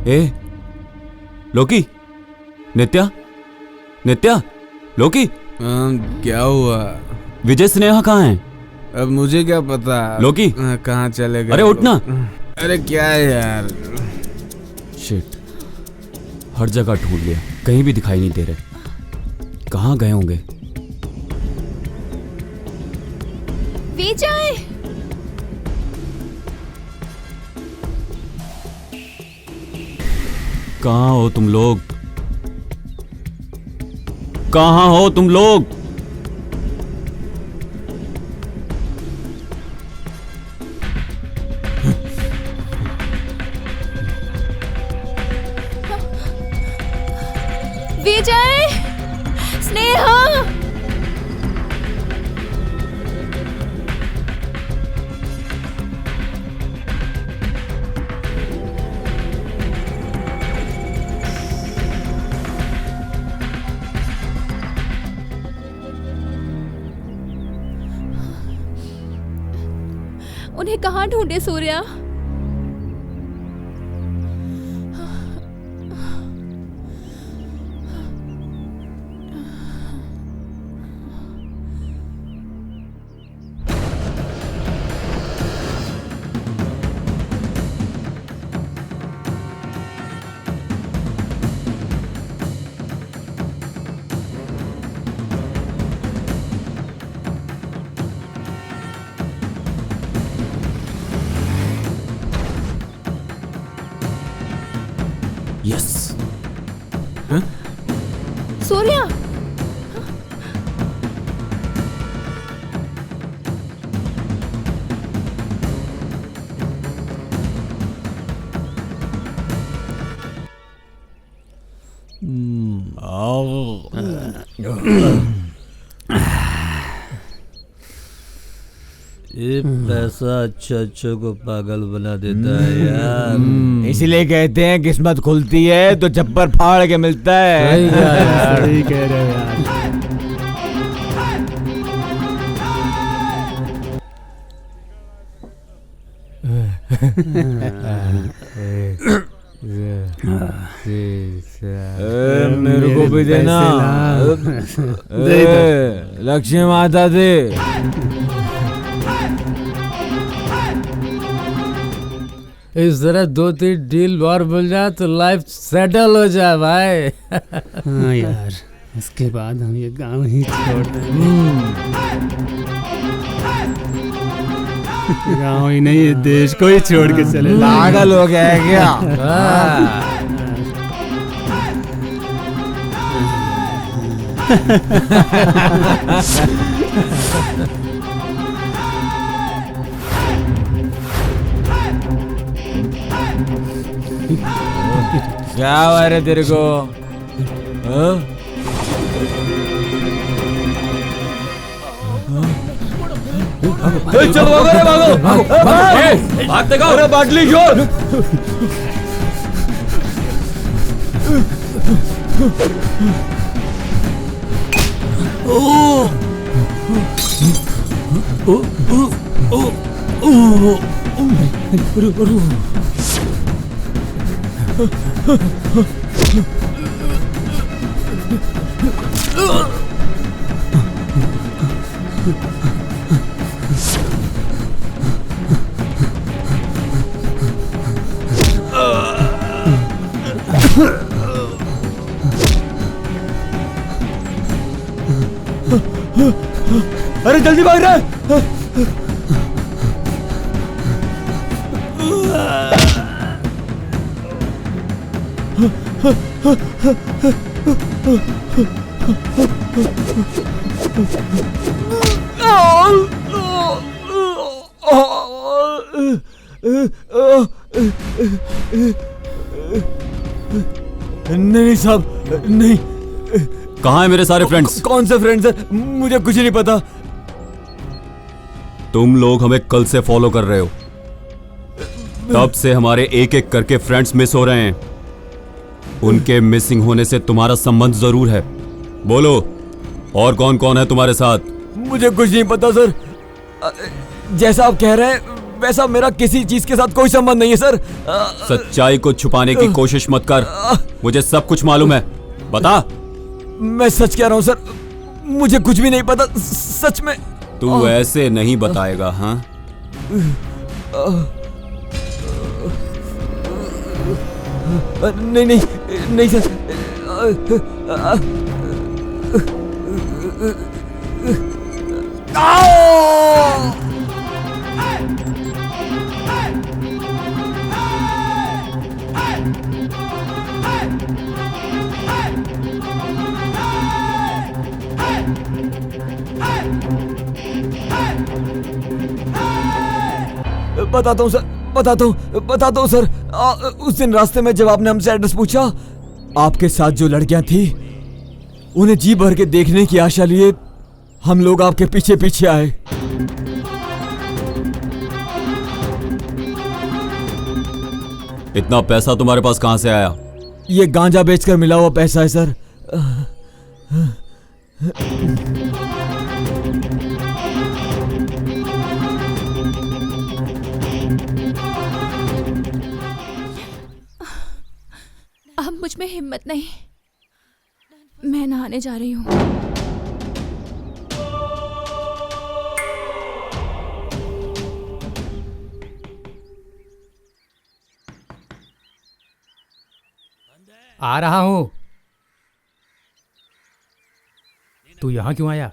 Speaker 1: ए, लोकी, नित्या, नित्या, लोकी।
Speaker 3: क्या हुआ?
Speaker 1: विजय स्नेहा कहाँ हैं?
Speaker 3: अब मुझे क्या पता।
Speaker 1: लोकी,
Speaker 3: कहाँ चले गए?
Speaker 1: अरे उठना।
Speaker 3: अरे क्या है यार?
Speaker 1: शिट, हर जगह ढूंढ लिया, कहीं भी दिखाई नहीं दे रहे। कहाँ गए होंगे?
Speaker 10: विजय,
Speaker 1: कहाँ हो तुम लोग? कहाँ हो तुम लोग?
Speaker 10: विजय, स्नेहा, उन्हें कहाँ ढूंढे सूर्या?
Speaker 1: यस।
Speaker 10: सूर्या,
Speaker 15: ये पैसा अच्छा को पागल बना देता है यार। इसीलिए कहते हैं किस्मत खुलती है तो चप्पर फाड़ के मिलता है।
Speaker 14: सही कह रहे हो यार।
Speaker 15: मेरे को भी देना। लक्ष्मी माता दे।
Speaker 16: इस तरह 2-3 डील और मिल जाए तो लाइफ सेटल हो जाए भाई।
Speaker 14: हाँ यार, इसके बाद हम ये गांव ही छोड़ देंगे। गांव ही नहीं, ये देश को ही छोड़ के चले।
Speaker 15: पागल हो गया है क्या? क्या हुआ रे तेरे को?
Speaker 1: चलो भागो, भागो, भागते गाओ। अरे बाटली छोड़।
Speaker 15: अरे जल्दी भाग रहा है।
Speaker 1: नहीं साहब, नहीं। कहाँ है मेरे सारे फ्रेंड्स?
Speaker 15: कौन से फ्रेंड्स सर? मुझे कुछ नहीं पता।
Speaker 1: तुम लोग हमें कल से फॉलो कर रहे हो, तब से हमारे एक एक करके फ्रेंड्स मिस हो रहे हैं। उनके मिसिंग होने से तुम्हारा संबंध जरूर है। बोलो, और कौन कौन है तुम्हारे साथ?
Speaker 15: मुझे कुछ नहीं पता सर। जैसा आप कह रहे हैं वैसा मेरा किसी चीज के साथ कोई संबंध नहीं है सर।
Speaker 1: सच्चाई को छुपाने की कोशिश मत कर, मुझे सब कुछ मालूम है। बता।
Speaker 15: मैं सच कह रहा हूँ सर, मुझे कुछ भी नहीं पता सच में।
Speaker 1: तू ऐसे नहीं बताएगा? हाँ,
Speaker 15: नहीं नहीं नहीं सर। बताता हूँ सर, बताता हूँ सर। उस दिन रास्ते में जब आपने हमसे एड्रेस पूछा, आपके साथ जो लड़कियां थी उन्हें जी भर के देखने की आशा लिए हम लोग आपके पीछे पीछे आए।
Speaker 1: इतना पैसा तुम्हारे पास कहां से आया?
Speaker 15: ये गांजा बेचकर मिला हुआ पैसा है सर।
Speaker 10: अब मुझ में हिम्मत नहीं, मैं नहाने जा रही हूँ।
Speaker 7: आ रहा हूँ। तू यहाँ क्यों आया?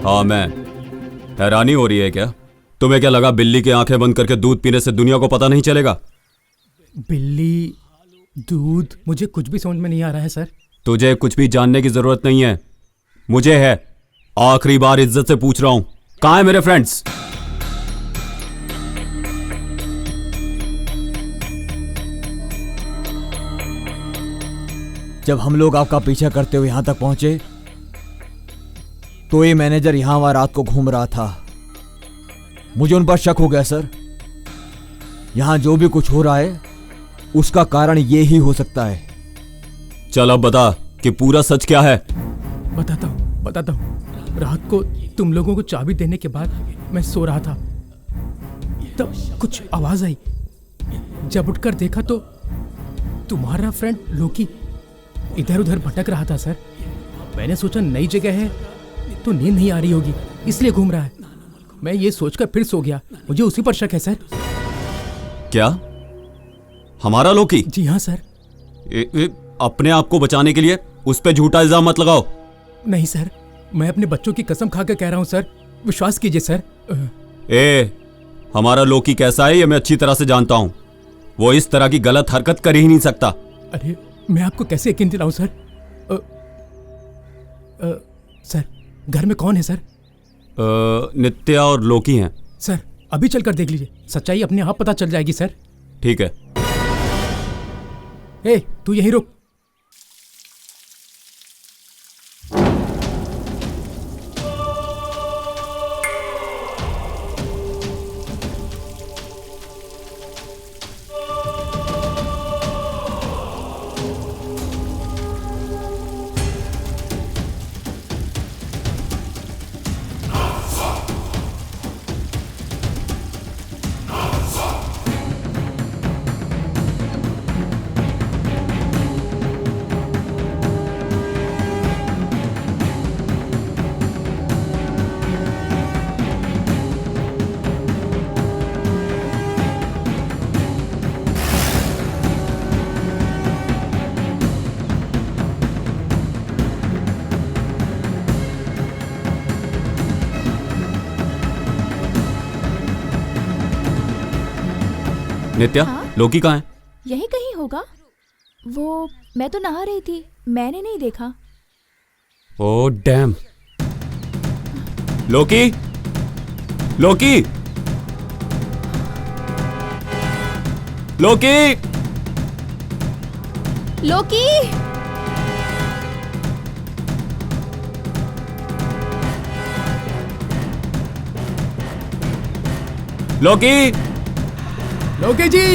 Speaker 1: हाँ, मैं। हैरानी हो रही है क्या? तुम्हें क्या लगा बिल्ली की आंखें बंद करके दूध पीने से दुनिया को पता नहीं चलेगा?
Speaker 7: बिल्ली, दूध, मुझे कुछ भी समझ में नहीं आ रहा है सर।
Speaker 1: तुझे कुछ भी जानने की जरूरत नहीं है, मुझे है। आखिरी बार इज्जत से पूछ रहा हूं, कहां है मेरे फ्रेंड्स?
Speaker 15: जब हम लोग आपका पीछा करते हुए यहां तक पहुंचे तो ये मैनेजर यहां वहां रात को घूम रहा था। मुझे उन पर शक हो गया सर। यहां जो भी कुछ हो रहा है उसका कारण ये ही हो सकता है।
Speaker 1: चल अब बता कि पूरा सच क्या है।
Speaker 7: बताता हूँ। रात को तुम लोगों को चाबी देने के बाद मैं सो रहा था, तब कुछ आवाज आई। जब उठकर देखा तो तुम्हारा फ्रेंड लोकी इधर उधर भटक रहा था सर। मैंने सोचा नई जगह है तो नींद नहीं आ रही होगी, इसलिए घूम रहा है। मैं ये सोचकर फिर सो गया। मुझे उसी पर शक है सर।
Speaker 1: क्या? हमारा लोकी?
Speaker 7: जी हाँ सर।
Speaker 1: अपने आप को बचाने के लिए उस पे झूठा इल्जाम मत लगाओ।
Speaker 7: नहीं सर, मैं अपने बच्चों की कसम खाकर कह रहा हूँ सर, विश्वास कीजिए सर।
Speaker 1: हमारा लोकी कैसा है ये मैं अच्छी तरह से जानता हूँ। वो इस तरह की गलत हरकत कर ही नहीं सकता।
Speaker 7: अरे मैं आपको कैसे यकीन दिलाऊं सर? सर घर में कौन है सर?
Speaker 1: नित्या और लोकी हैं।
Speaker 7: सर अभी चलकर देख लीजिए, सच्चाई अपने आप पता चल जाएगी सर।
Speaker 1: ठीक है।
Speaker 7: ए, तू यहीं रुक।
Speaker 1: नित्या, लोकी कहाँ है?
Speaker 10: यही कहीं होगा। वो मैं तो नहा रही थी, मैंने नहीं देखा।
Speaker 1: Oh damn. लोकी, लोकी, लोकी,
Speaker 10: लोकी।
Speaker 1: लोकी,
Speaker 7: लोकी जी,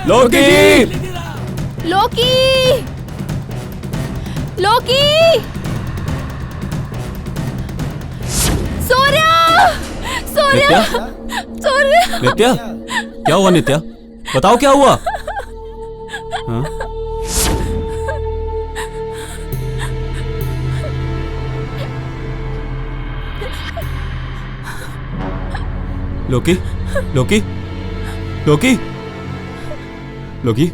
Speaker 1: लोकी,
Speaker 10: लोकी, लोकी, सूर्या, सूर्या, सूर्या।
Speaker 1: नित्या, क्या हुआ नित्या? बताओ क्या हुआ? हाँ? लोकी, लोकी, लोकी, लोकी,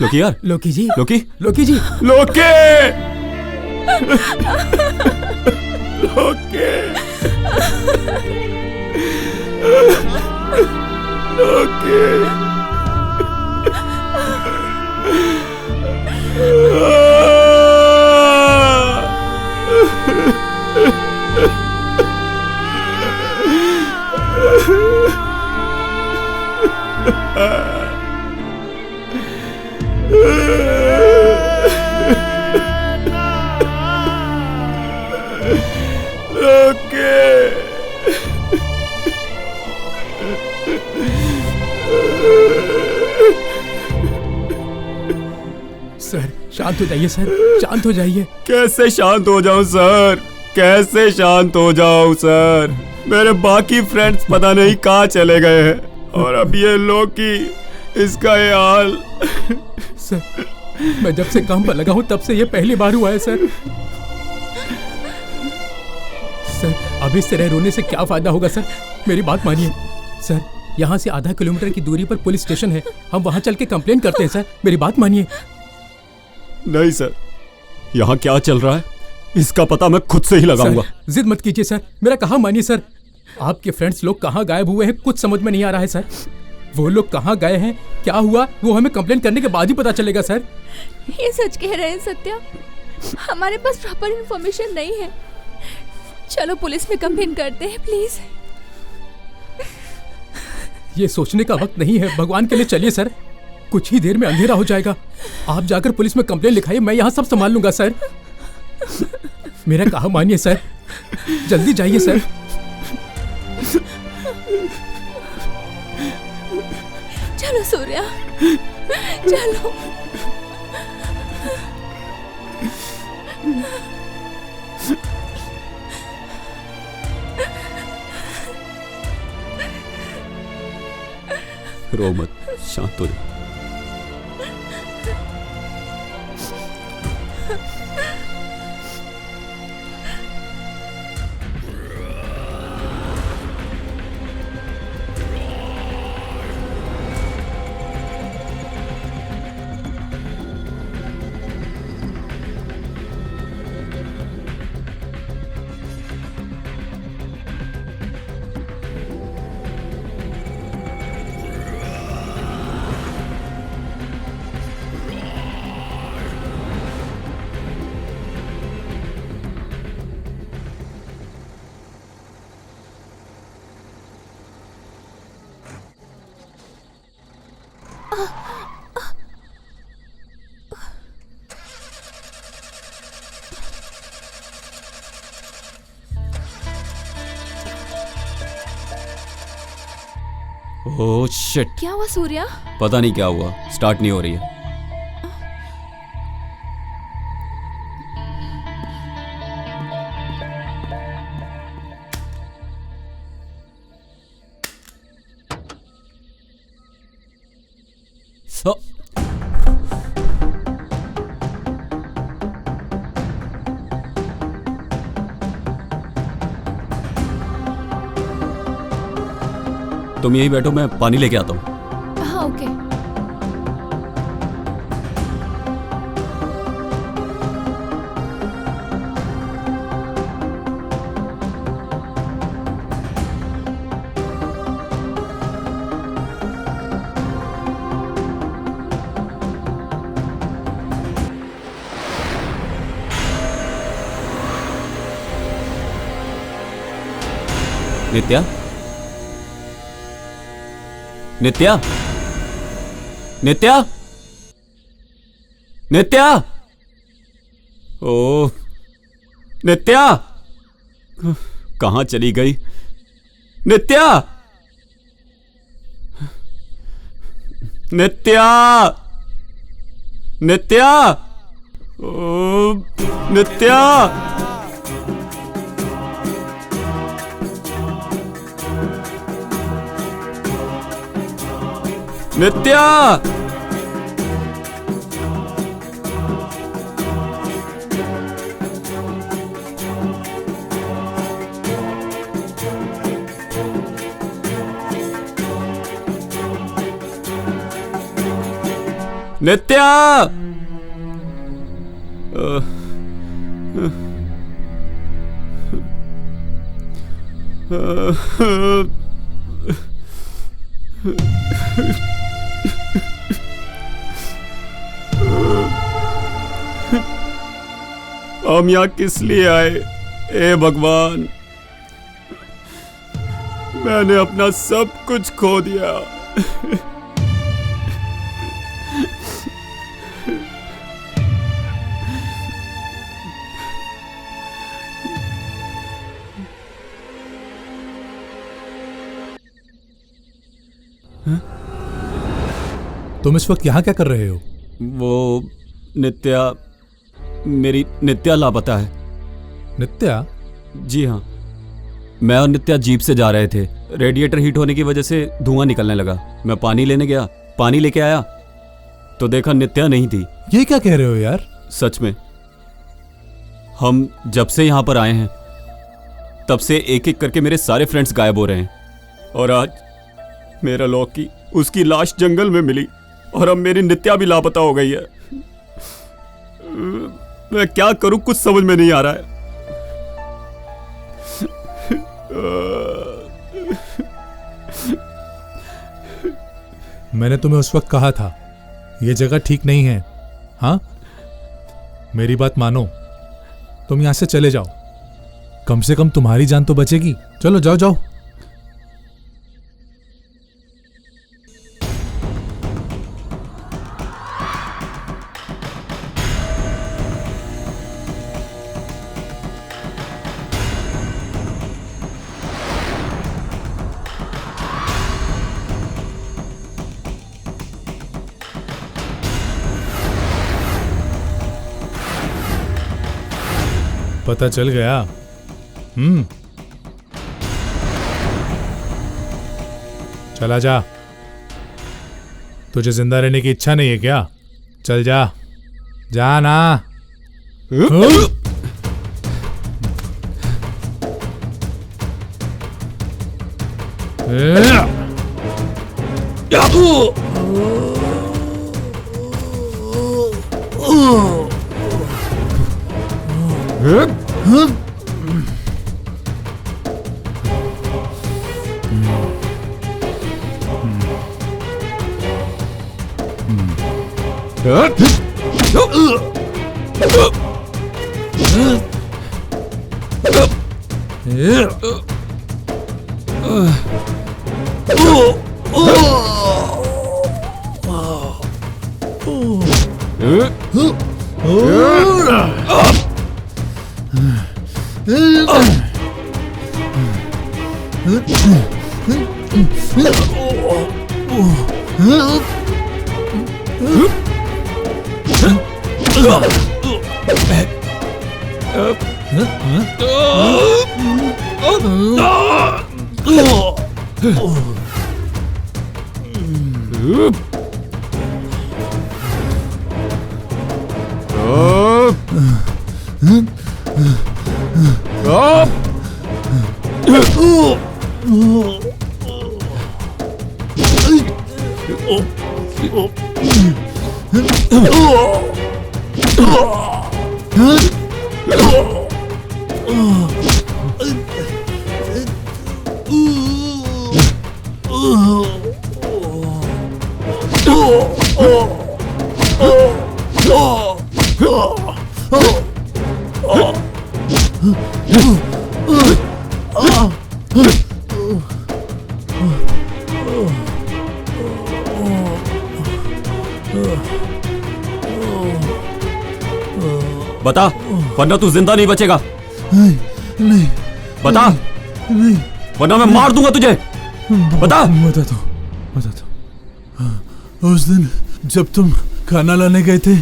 Speaker 1: लोकी यार,
Speaker 7: लोकी जी,
Speaker 1: लोकी,
Speaker 7: लोकी जी,
Speaker 1: लोकी, लोकी,
Speaker 7: सर शांत हो जाइए सर, शांत हो जाइए।
Speaker 1: कैसे शांत हो जाऊं सर? कैसे शांत हो जाऊं सर? मेरे बाकी फ्रेंड्स पता नहीं कहाँ चले गए हैं और अब ये लोकी, इसका ये हाल।
Speaker 7: सर मैं जब से काम पर लगा हूं तब से ये पहली बार हुआ है सर। सर अभी इस तरह रोने से क्या फायदा होगा सर? मेरी बात मानिए सर, यहाँ से आधा किलोमीटर की दूरी पर पुलिस स्टेशन है, हम वहाँ चल के कंप्लेन करते हैं सर। मेरी बात मानिए।
Speaker 1: नहीं सर, यहाँ क्या चल रहा है इसका पता मैं खुद से ही लगाऊंगा।
Speaker 7: जिद मत कीजिए सर, मेरा कहाँ मानिए सर। आपके फ्रेंड्स लोग कहाँ गायब हुए हैं कुछ समझ में नहीं आ रहा है सर। वो लोग कहाँ गए हैं, क्या हुआ, वो हमें कंप्लेन करने के बाद ही पता चलेगा सर।
Speaker 10: ये सच कह रहे हैं सत्या, हमारे पास प्रॉपर इन्फॉर्मेशन नहीं है। चलो पुलिस में कंप्लेन करते हैं प्लीज।
Speaker 7: ये सोचने का वक्त नहीं है, भगवान के लिए चलिए सर, कुछ ही देर में अंधेरा हो जाएगा। आप जाकर पुलिस में कंप्लेन लिखाइए, मैं यहाँ सब संभाल लूंगा सर। मेरा कहा मानिए सर, जल्दी जाइए सर।
Speaker 10: चलो सूर्या, चलो।
Speaker 1: रो मत, शांत हो जा। ओह शिट,
Speaker 10: क्या हुआ सूर्या?
Speaker 1: पता नहीं क्या हुआ, स्टार्ट नहीं हो रही है। तुम यहीं बैठो, मैं पानी लेके आता हूँ।
Speaker 10: हाँ ओके।
Speaker 1: नित्या, नित्या, नित्या, नित्या, ओह नित्या, कहां चली गई नित्या? नित्या, नित्या, ओह नित्या, नित्या, नित्या, हम यहाँ किस लिए आए? ए भगवान, मैंने अपना सब कुछ खो दिया।
Speaker 13: तुम इस वक्त यहाँ क्या कर रहे हो?
Speaker 1: वो नित्या, मेरी नित्या लापता है।
Speaker 13: नित्या?
Speaker 1: जी हाँ, मैं और नित्या जीप से जा रहे थे। रेडिएटर हीट होने की वजह से धुआं निकलने लगा। मैं पानी लेने गया, पानी लेके आया तो देखा नित्या नहीं थी।
Speaker 13: ये क्या कह रहे हो यार?
Speaker 1: सच में, हम जब से यहाँ पर आए हैं तब से एक एक करके मेरे सारे फ्रेंड्स गायब हो रहे हैं, और आज मेरा लॉकी, उसकी लाश जंगल में मिली, और अब मेरी नित्या भी लापता हो गई है। मैं क्या करूं, कुछ समझ में नहीं आ रहा है।
Speaker 13: मैंने तुम्हें उस वक्त कहा था ये जगह ठीक नहीं है। हाँ, मेरी बात मानो, तुम यहां से चले जाओ, कम से कम तुम्हारी जान तो बचेगी। चलो जाओ जाओ। पता चल गया? चला जा। तुझे जिंदा रहने की इच्छा नहीं है क्या? चल जा, जा ना।
Speaker 1: बता, वरना तू जिंदा नहीं बचेगा।
Speaker 12: नहीं
Speaker 1: बता,
Speaker 12: नहीं,
Speaker 1: वरना मैं मार दूंगा तुझे। बता।
Speaker 12: बताता हूँ। उस दिन जब तुम खाना लाने गए थे,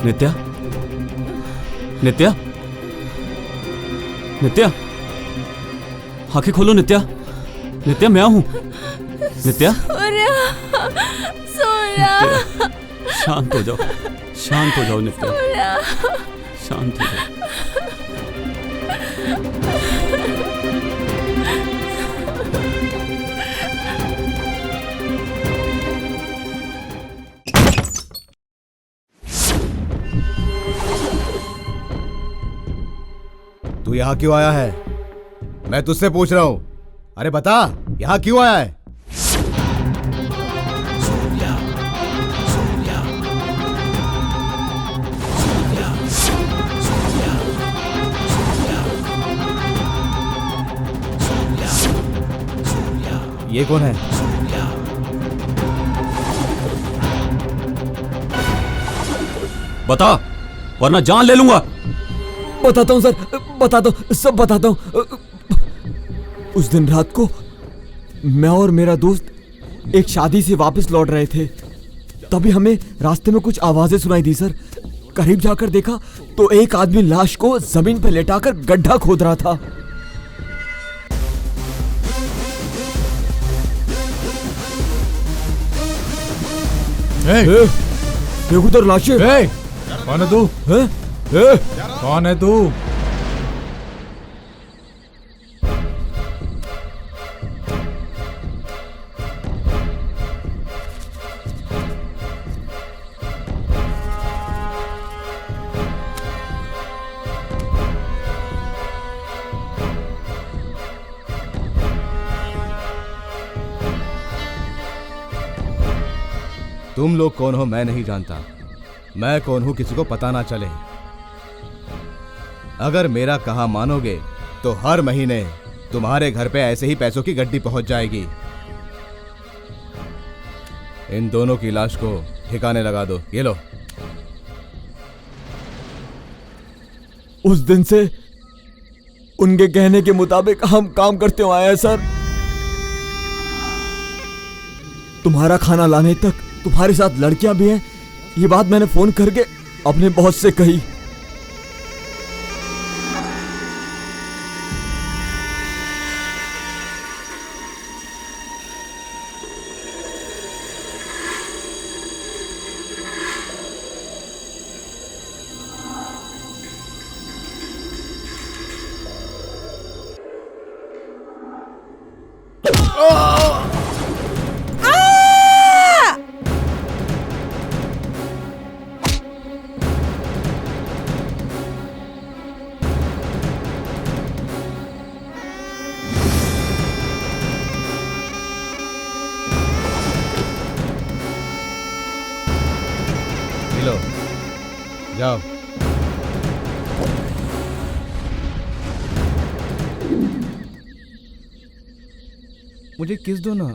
Speaker 1: नित्या, नित्या, नित्या, आंखें खोलो नित्या। नित्या, मैं हूं। नित्या, शांत हो जाओ, शांत हो जाओ नित्या, शांत हो जाओ।
Speaker 6: तू यहाँ क्यों आया है? मैं तुझसे पूछ रहा हूं। अरे बता, यहाँ क्यों आया है? ये कौन है?
Speaker 1: बता, वरना जान ले लूंगा।
Speaker 15: बताता हूँ सर, बताता हूँ, सब बताता हूँ। उस दिन रात को मैं और मेरा दोस्त एक शादी से वापस लौट रहे थे। तभी हमें रास्ते में कुछ आवाजें सुनाई दी सर। करीब जाकर देखा तो एक आदमी लाश को जमीन पर लेटाकर गड्ढा खोद रहा था। देख उधर लाशें।
Speaker 13: कौन है तू? कौन है तू?
Speaker 6: तुम लोग कौन हो मैं नहीं जानता। मैं कौन हूं किसी को पता ना चले। अगर मेरा कहा मानोगे तो हर महीने तुम्हारे घर पे ऐसे ही पैसों की गड्डी पहुंच जाएगी। इन दोनों की लाश को ठिकाने लगा दो। ये लो।
Speaker 15: उस दिन से उनके कहने के मुताबिक हम काम करते हुए आए हैं सर। तुम्हारा खाना लाने तक तुम्हारे साथ लड़कियां भी हैं, ये बात मैंने फोन करके अपने बॉस से कही।
Speaker 16: जाओ।
Speaker 6: मुझे किस दो ना।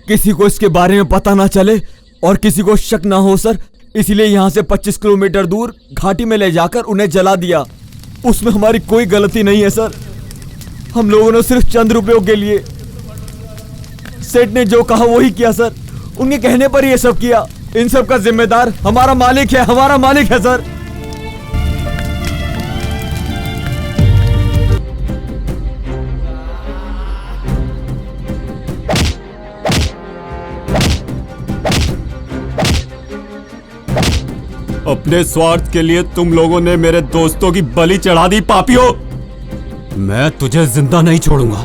Speaker 15: किसी को इसके बारे में पता ना चले और किसी को शक ना हो सर, इसलिए यहाँ से 25 किलोमीटर दूर घाटी में ले जाकर उन्हें जला दिया। उसमें हमारी कोई गलती नहीं है सर। हम लोगों ने सिर्फ चंद रुपयों के लिए, सेठ ने जो कहा वही किया सर। उनके कहने पर ये सब किया। इन सब का जिम्मेदार हमारा मालिक है, हमारा मालिक है सर।
Speaker 1: अपने स्वार्थ के लिए तुम लोगों ने मेरे दोस्तों की बलि चढ़ा दी पापियों। मैं तुझे जिंदा नहीं छोड़ूंगा।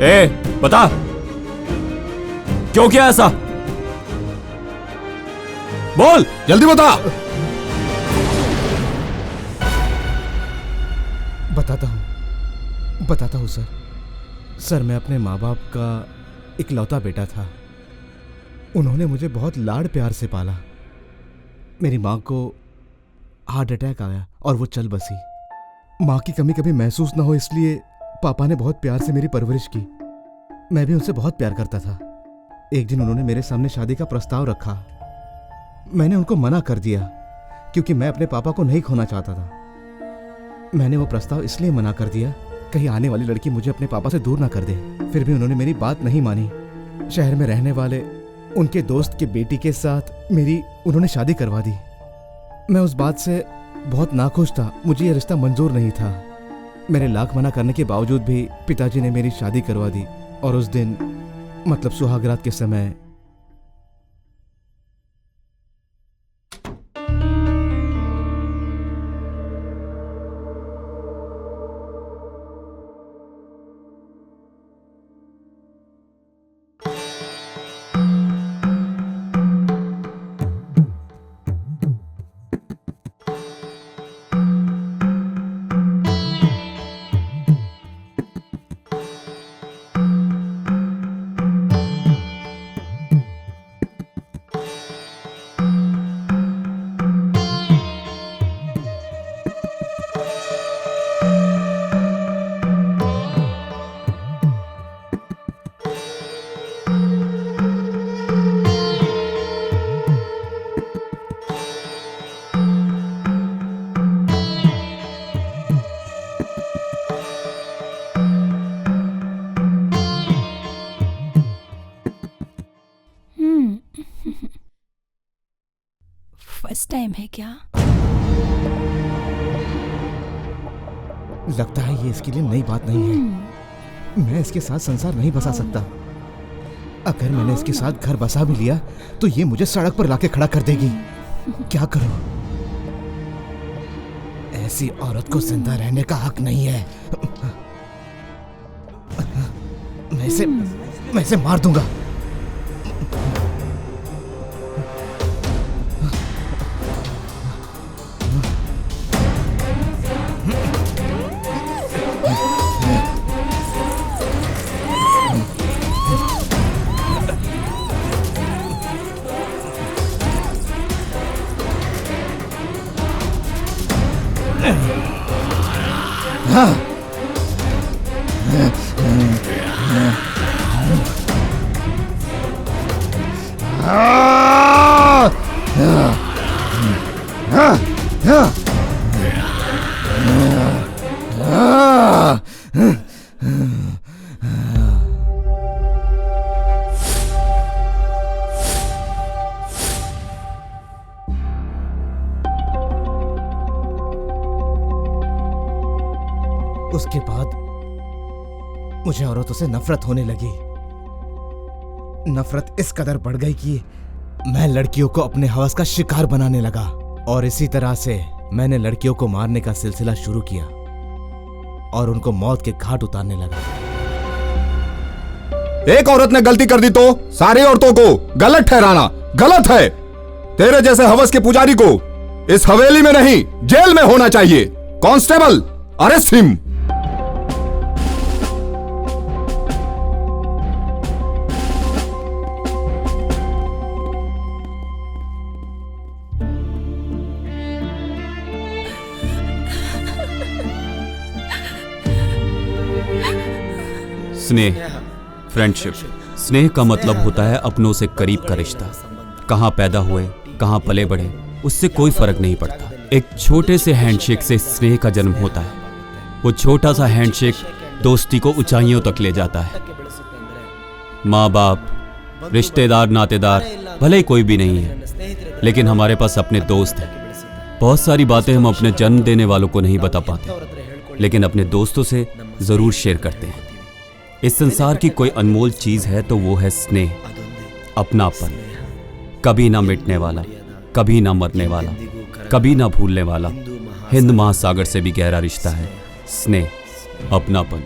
Speaker 1: ए, बता क्यों किया ऐसा? बोल,
Speaker 4: जल्दी बता।
Speaker 6: बताता हूँ सर, मैं अपने माँ बाप का इकलौता बेटा था। उन्होंने मुझे बहुत लाड़ प्यार से पाला। मेरी माँ को हार्ट अटैक आया और वो चल बसी। माँ की कमी कभी महसूस ना हो इसलिए पापा ने बहुत प्यार से मेरी परवरिश की। मैं भी उनसे बहुत प्यार करता था। एक दिन उन्होंने मेरे सामने शादी का प्रस्ताव रखा। मैंने उनको मना कर दिया क्योंकि मैं अपने पापा को नहीं खोना चाहता था। मैंने वो प्रस्ताव इसलिए मना कर दिया कहीं आने वाली लड़की मुझे अपने पापा से दूर ना कर दे। फिर भी उन्होंने मेरी बात नहीं मानी। शहर में रहने वाले उनके दोस्त की बेटी के साथ मेरी उन्होंने शादी करवा दी। मैं उस बात से बहुत नाखुश था। मुझे यह रिश्ता मंजूर नहीं था। मेरे लाख मना करने के बावजूद भी पिताजी ने मेरी शादी करवा दी और उस दिन मतलब सुहागरात के समय
Speaker 9: फर्स्ट टाइम है क्या?
Speaker 6: लगता है ये इसके लिए नई बात नहीं है। मैं इसके साथ संसार नहीं बसा सकता। अगर मैंने इसके साथ घर बसा भी लिया तो ये मुझे सड़क पर लाके खड़ा कर देगी। क्या करूं? ऐसी औरत को जिंदा रहने का हक नहीं है। मैं इसे मार दूंगा। उसके बाद मुझे औरतों से नफरत होने लगी। नफरत इस कदर बढ़ गई कि मैं लड़कियों को अपने हवस का शिकार बनाने लगा और इसी तरह से मैंने लड़कियों को मारने का सिलसिला शुरू किया और उनको मौत के घाट उतारने लगा।
Speaker 4: एक औरत ने गलती कर दी तो सारी औरतों को गलत ठहराना गलत है। तेरे जैसे हवस के पुजारी को इस हवेली में नहीं जेल में होना चाहिए। Constable, arrest him.
Speaker 1: स्नेह, फ्रेंडशिप। स्नेह का मतलब होता है अपनों से करीब का रिश्ता। कहाँ पैदा हुए, कहाँ पले बढ़े, उससे कोई फर्क नहीं पड़ता। एक छोटे से हैंडशेक से स्नेह का जन्म होता है। वो छोटा सा हैंडशेक दोस्ती को ऊंचाइयों तक ले जाता है। माँ बाप, रिश्तेदार, नातेदार भले ही कोई भी नहीं है, लेकिन हमारे पास अपने दोस्त हैं। बहुत सारी बातें हम अपने जन्म देने वालों को नहीं बता पाते, लेकिन अपने दोस्तों से जरूर शेयर करते हैं। इस संसार की कोई अनमोल चीज है तो वो है स्नेह, अपनापन। कभी ना मिटने वाला, कभी ना मरने वाला, कभी ना भूलने वाला। हिंद महासागर से भी गहरा रिश्ता है स्नेह, अपनापन।